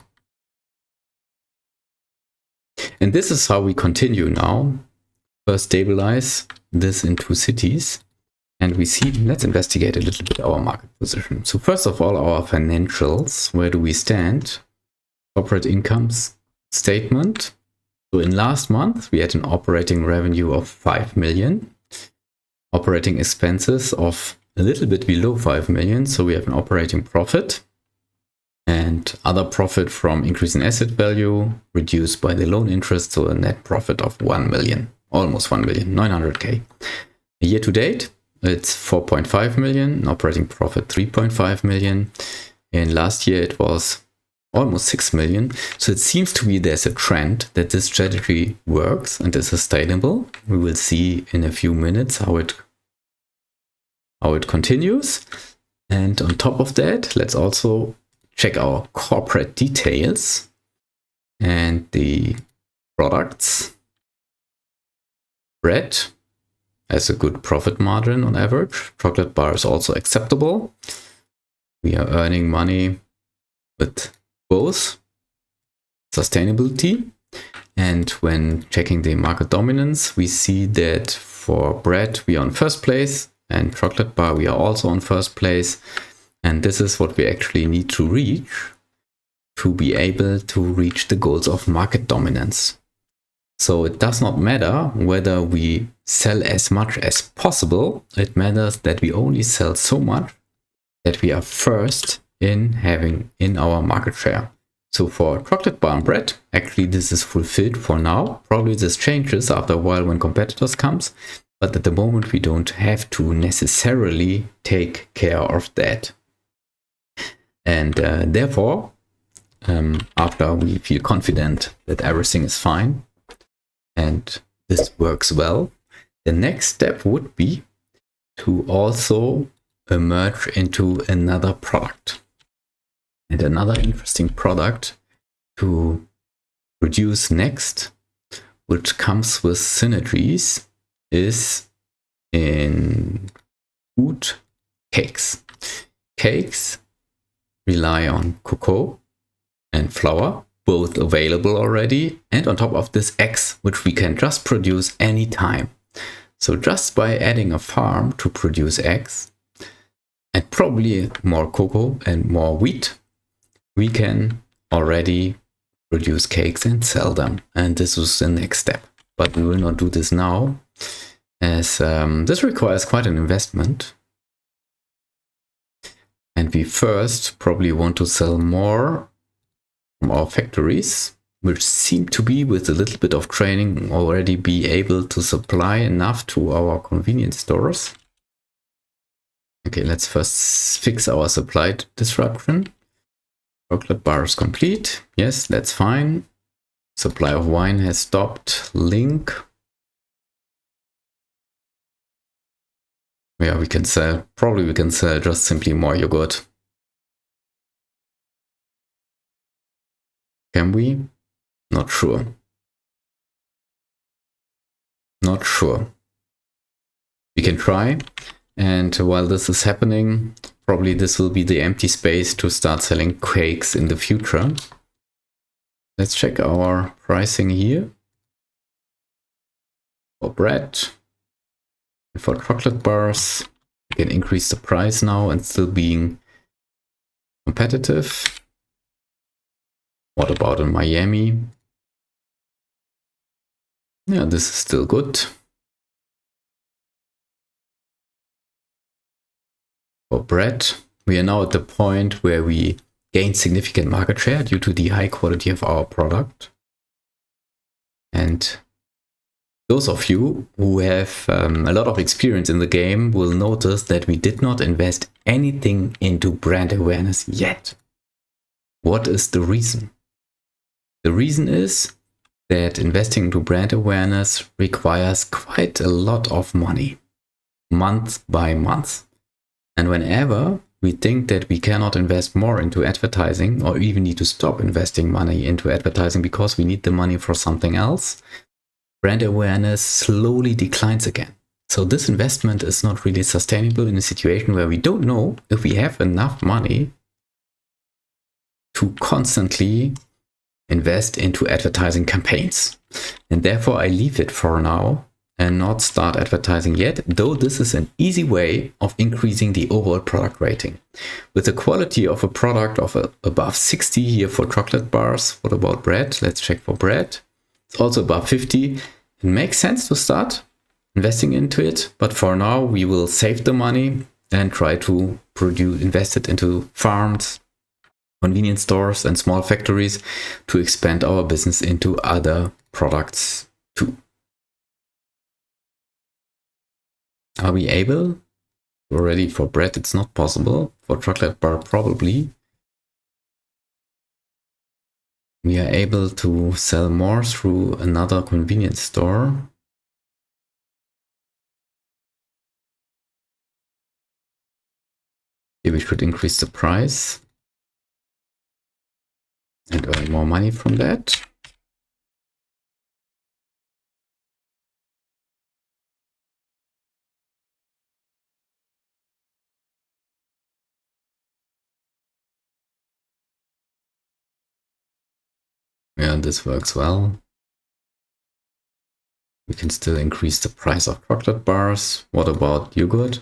And this is how we continue now. First stabilize this in 2 cities. And we see, let's investigate a little bit our market position. So first of all, our financials, where do we stand? Corporate income statement. So in last month, we had an operating revenue of 5 million. Operating expenses of a little bit below 5 million. So we have an operating profit and other profit from increase in asset value reduced by the loan interest. So a net profit of 1 million, almost 1 million, 900K. Year to date, it's 4.5 million, operating profit 3.5 million. And last year it was almost 6 million. So it seems to be there's a trend that this strategy works and is sustainable. We will see in a few minutes how it continues. And on top of that, let's also check our corporate details and the products. Bread has a good profit margin on average. Chocolate bar is also acceptable. We are earning money with both sustainability. And when checking the market dominance, we see that for bread, we are on first place and chocolate bar, we are also on first place. And this is what we actually need to reach to be able to reach the goals of market dominance. So it does not matter whether we sell as much as possible. It matters that we only sell so much that we are first in our market share. So for chocolate bar and bread, actually this is fulfilled for now. Probably this changes after a while when competitors comes, but at the moment we don't have to necessarily take care of that. And therefore, after we feel confident that everything is fine and this works well, the next step would be to also emerge into another product. And another interesting product to produce next, which comes with synergies, is in food cakes. Cakes rely on cocoa and flour, both available already, and on top of this eggs, which we can just produce anytime. So just by adding a farm to produce eggs, and probably more cocoa and more wheat, we can already produce cakes and sell them. And this was the next step. But we will not do this now, as this requires quite an investment. And we first probably want to sell more from our factories, which seem to be, with a little bit of training, already be able to supply enough to our convenience stores. Okay, let's first fix our supply disruption. Chocolate bar is complete. Yes, that's fine. Supply of wine has stopped. Link. Yeah, we can sell, probably we can sell just simply more yogurt. Can we? Not sure. Not sure. We can try. And while this is happening, probably this will be the empty space to start selling cakes in the future. Let's check our pricing here. For bread. For chocolate bars, we can increase the price now and still being competitive. What about in Miami? Yeah, this is still good. For bread, we are now at the point where we gain significant market share due to the high quality of our product. And those of you who have a lot of experience in the game will notice that we did not invest anything into brand awareness yet. What is the reason? The reason is that investing into brand awareness requires quite a lot of money, month by month. And whenever we think that we cannot invest more into advertising, or even need to stop investing money into advertising because we need the money for something else, brand awareness slowly declines again. So this investment is not really sustainable in a situation where we don't know if we have enough money to constantly invest into advertising campaigns. And therefore I leave it for now and not start advertising yet, though this is an easy way of increasing the overall product rating. With the quality of a product of above 60 here for chocolate bars. What about bread? Let's check for bread. It's also above 50. It makes sense to start investing into it, but for now we will save the money and try to invest it into farms, convenience stores and small factories to expand our business into other products too. Are we able? Already for bread it's not possible. For chocolate bar probably. We are able to sell more through another convenience store. Here we should increase the price and earn more money from that. Yeah, this works well. We can still increase the price of chocolate bars. What about yogurt?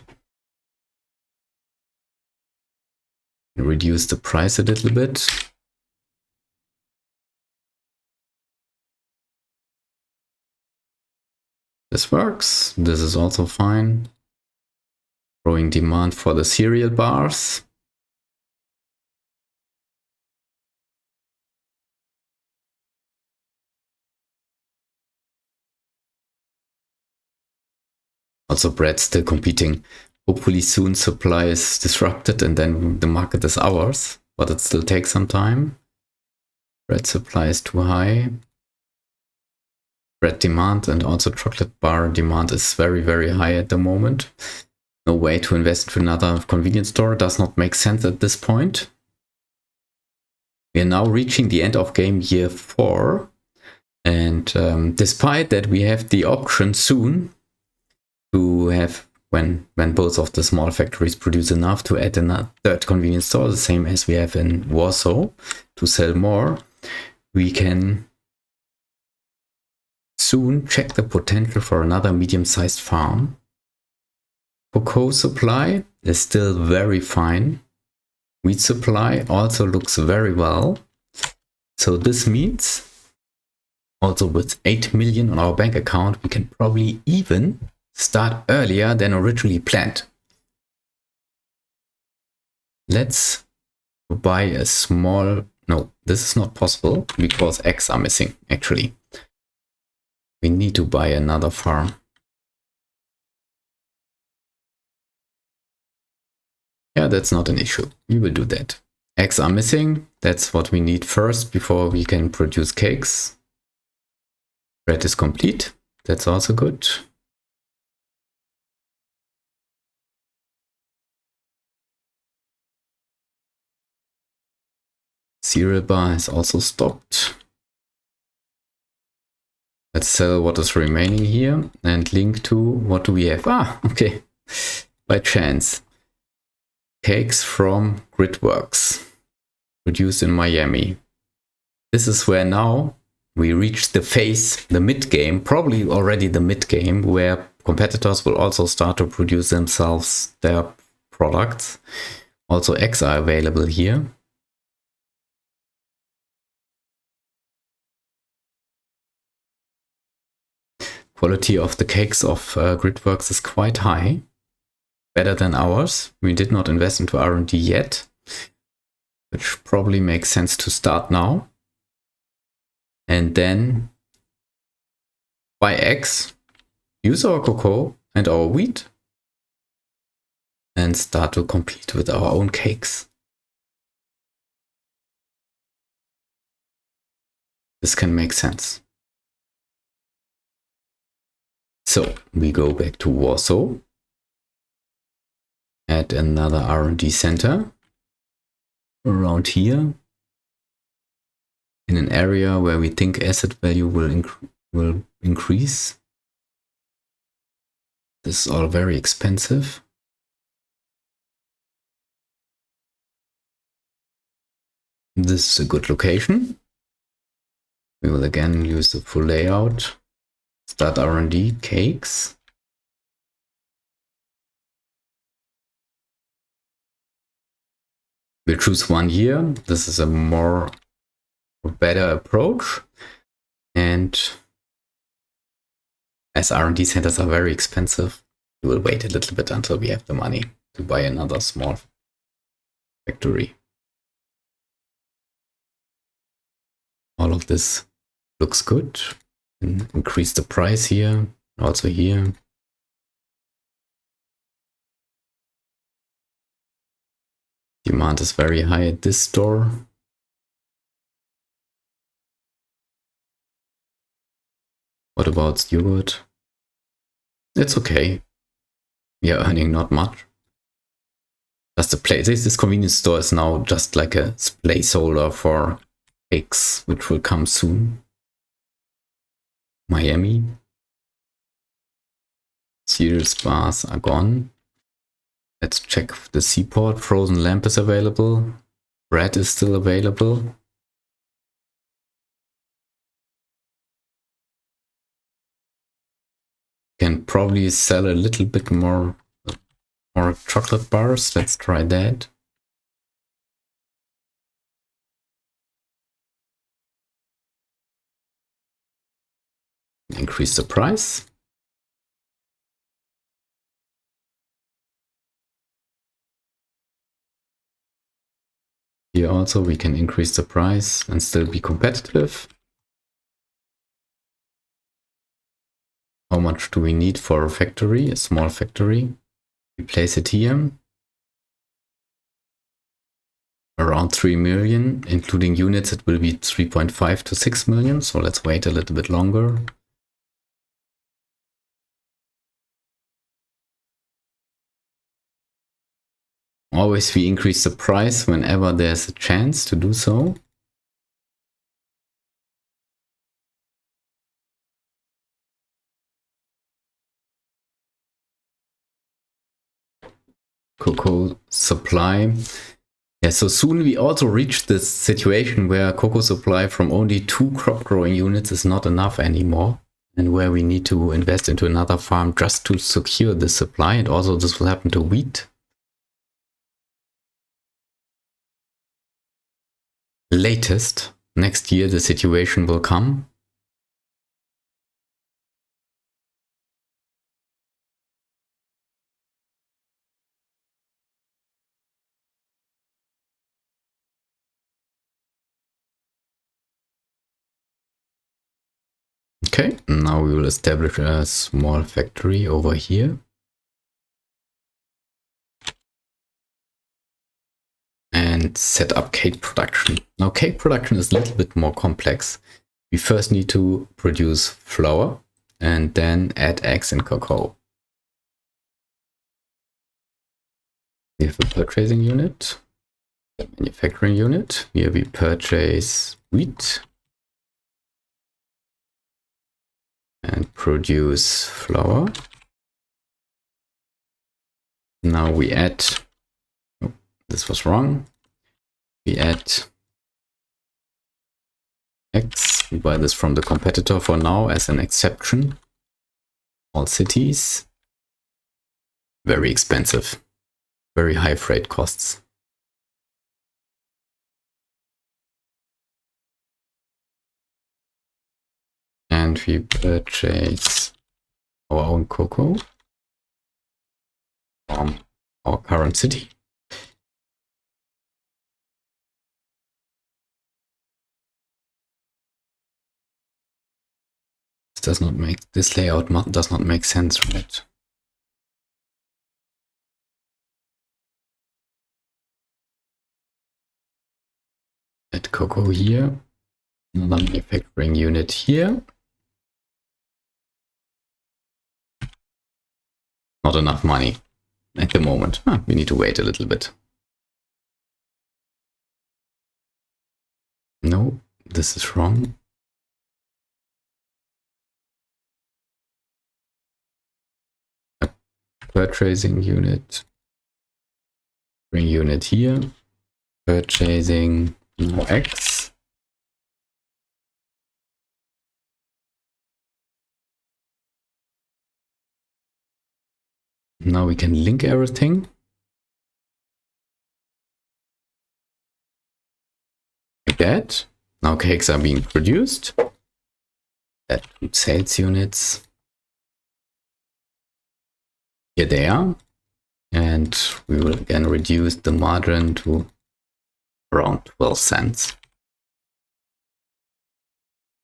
Reduce the price a little bit. This works. This is also fine. Growing demand for the cereal bars. Also bread still competing. Hopefully soon supply is disrupted and then the market is ours, but it still takes some time. Bread supply is too high. Bread demand and also chocolate bar demand is very, very high at the moment. No way to invest into another convenience store. Does not make sense at this point. We are now reaching the end of game year 4. And despite that, we have the option soon to have, when both of the small factories produce enough, to add a third convenience store, the same as we have in Warsaw, to sell more. We can soon check the potential for another medium-sized farm. Cocoa supply is still very fine. Wheat supply also looks very well. So this means also with 8 million on our bank account, we can probably even start earlier than originally planned. Let's buy a small... No, this is not possible because eggs are missing, actually. We need to buy another farm. Yeah, that's not an issue. We will do that. Eggs are missing. That's what we need first before we can produce cakes. Bread is complete. That's also good. Cereal bar is also stopped. Let's sell what is remaining here and link to what do we have? Ah, okay. By chance. Cakes from Gridworks, produced in Miami. This is where now we reach the phase, the mid-game, probably already the mid-game, where competitors will also start to produce themselves their products. Also eggs are available here. Quality of the cakes of Gridworks is quite high. Better than ours. We did not invest into R&D yet, which probably makes sense to start now. And then buy eggs, use our cocoa and our wheat, and start to compete with our own cakes. This can make sense. So we go back to Warsaw. Add another R&D center around here in an area where we think asset value will increase. This is all very expensive. This is a good location. We will again use the full layout. Start R&D cakes. We'll choose 1 year. This is a better approach. And as R&D centers are very expensive, we will wait a little bit until we have the money to buy another small factory. All of this looks good. Increase the price here, also here. Demand is very high at this store. What about yogurt? It's okay. We are earning not much. Just a place. This convenience store is now just like a placeholder for cakes, which will come soon. Miami. Cereal bars are gone. Let's check the seaport. Frozen lamp is available. Bread is still available. Can probably sell a little bit more chocolate bars. Let's try that. increase the price. Here also we can increase the price and still be competitive. How much do we need for a factory, a small factory? We place it here. Around 3 million, including units, it will be 3.5 to 6 million. So let's wait a little bit longer. Always we increase the price whenever there's a chance to do so. Cocoa supply. Yeah, so soon we also reach this situation where cocoa supply from only 2 crop growing units is not enough anymore, and where we need to invest into another farm just to secure the supply. And also this will happen to wheat. Latest next year the situation will come. Okay, now we will establish a small factory over here. And set up cake production. Now cake production is a little bit more complex. We first need to produce flour and then add eggs and cocoa. We have a purchasing unit, a manufacturing unit. Here we purchase wheat and produce flour. Now we add, oh, this was wrong. We add eggs. We buy this from the competitor for now as an exception. All cities. Very expensive. Very high freight costs. And we purchase our own cocoa from our current city. This layout does not make sense, right? Add cocoa here, another manufacturing unit here. Not enough money at the moment. We need to wait a little bit. No, this is wrong. A purchasing unit. Bring unit here. Purchasing X. Now we can link everything. Like that. Now cakes are being produced. That sales units. Here they are. And we will again reduce the margin to around 12 cents.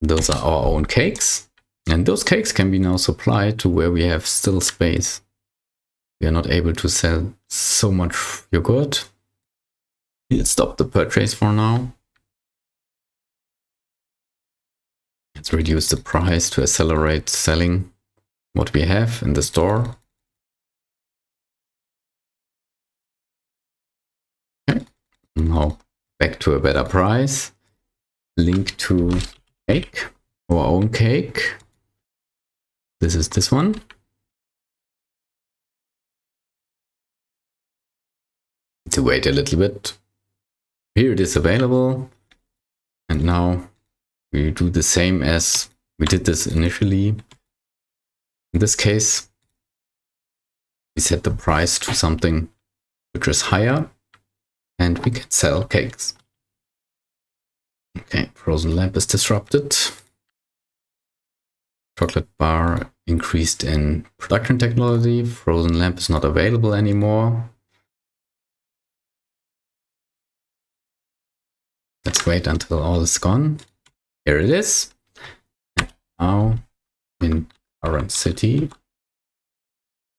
Those are our own cakes. And those cakes can be now supplied to where we have still space. We are not able to sell so much yogurt. We'll stop the purchase for now. Let's reduce the price to accelerate selling what we have in the store. Okay. Now back to a better price. Link to cake, our own cake. This is this one. To wait a little bit. Here it is available. And now we do the same as we did this initially. In this case, we set the price to something which is higher and we can sell cakes. Okay, frozen lamp is disrupted. chocolate bar increased in production technology. Frozen lamp is not available anymore. Let's wait until all is gone. Here it is. Now in current city,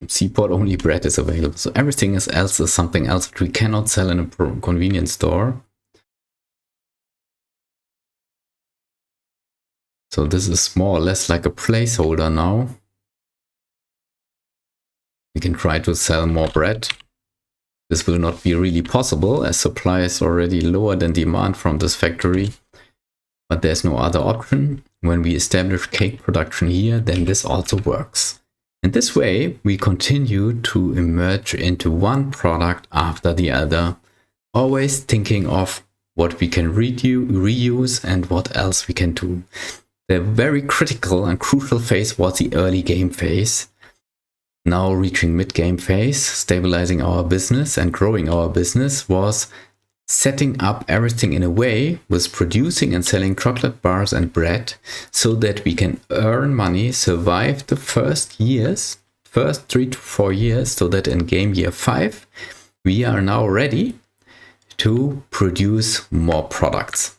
Seaport only bread is available. So everything else is something else which we cannot sell in a convenience store. So this is more or less like a placeholder now. We can try to sell more bread. This will not be really possible as supply is already lower than demand from this factory. But there's no other option. When we establish cake production here, then this also works. And this way, we continue to emerge into one product after the other, always thinking of what we can reuse and what else we can do. The very critical and crucial phase was the early game phase. Now reaching mid-game phase, stabilizing our business and growing our business was setting up everything in a way with producing and selling chocolate bars and bread so that we can earn money, survive the first 3 to 4 years, so that in game year 5, we are now ready to produce more products.